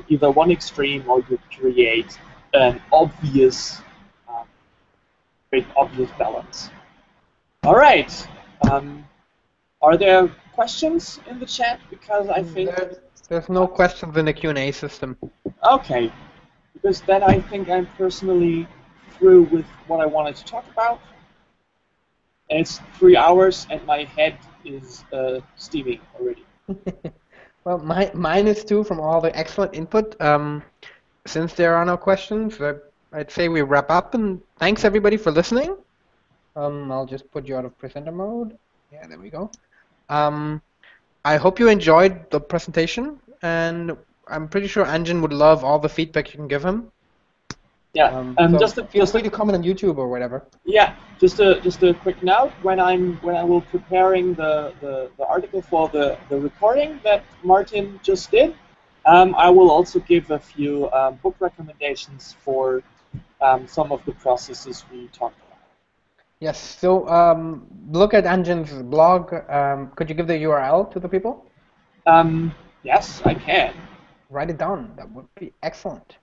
either one extreme, or you create an obvious balance. All right. Are there questions in the chat? Because I think there's no questions in the Q&A system. Okay, because then I think I'm personally through with what I wanted to talk about. And it's 3 hours, and my head is steaming already. Well, mine is too, from all the excellent input. Since there are no questions, I'd say we wrap up, and thanks everybody for listening. I'll just put you out of presenter mode. Yeah, there we go. I hope you enjoyed the presentation, and I'm pretty sure Anjan would love all the feedback you can give him. Yeah, so feel free to comment on YouTube or whatever. Yeah, just a quick note. When I will preparing the article for the recording that Martin just did, I will also give a few book recommendations for some of the processes we talked about. Yes, so look at Anjan's blog. Could you give the URL to the people? Yes, I can. Write it down. That would be excellent.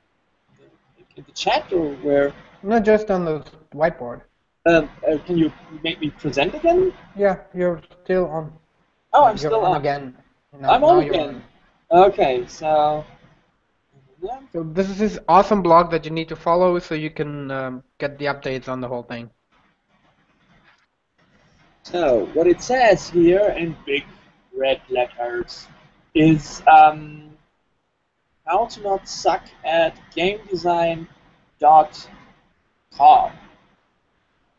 In the chat, or where? Not just on the whiteboard. Can you make me present again? Yeah, you're still on. Oh, I'm still on again. I'm on again. Okay, so. So this is this awesome blog that you need to follow, so you can get the updates on the whole thing. So what it says here in big red letters is how to not suck at gamedesign.com.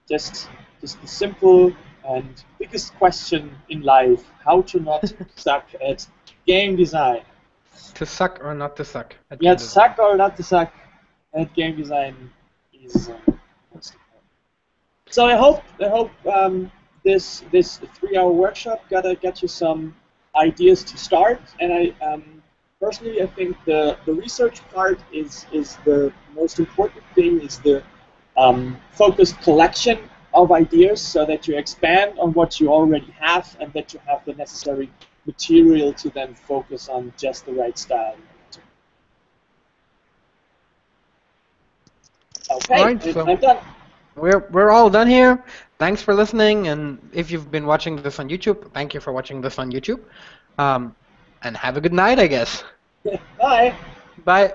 Just a simple and biggest question in life: how to not suck at game design. To suck or not to suck at Yeah, game to design. suck or not to suck at game design is most important. So I hope this 3 hour workshop gotta get you some ideas to start. And personally I think the research part is the most important thing. Is the focused collection of ideas, so that you expand on what you already have and that you have the necessary material to then focus on just the right style. All Okay, right, so I'm done. we're all done here. Thanks for listening, and if you've been watching this on YouTube, thank you for watching this on YouTube. Um, and have a good night, I guess. Bye. Bye.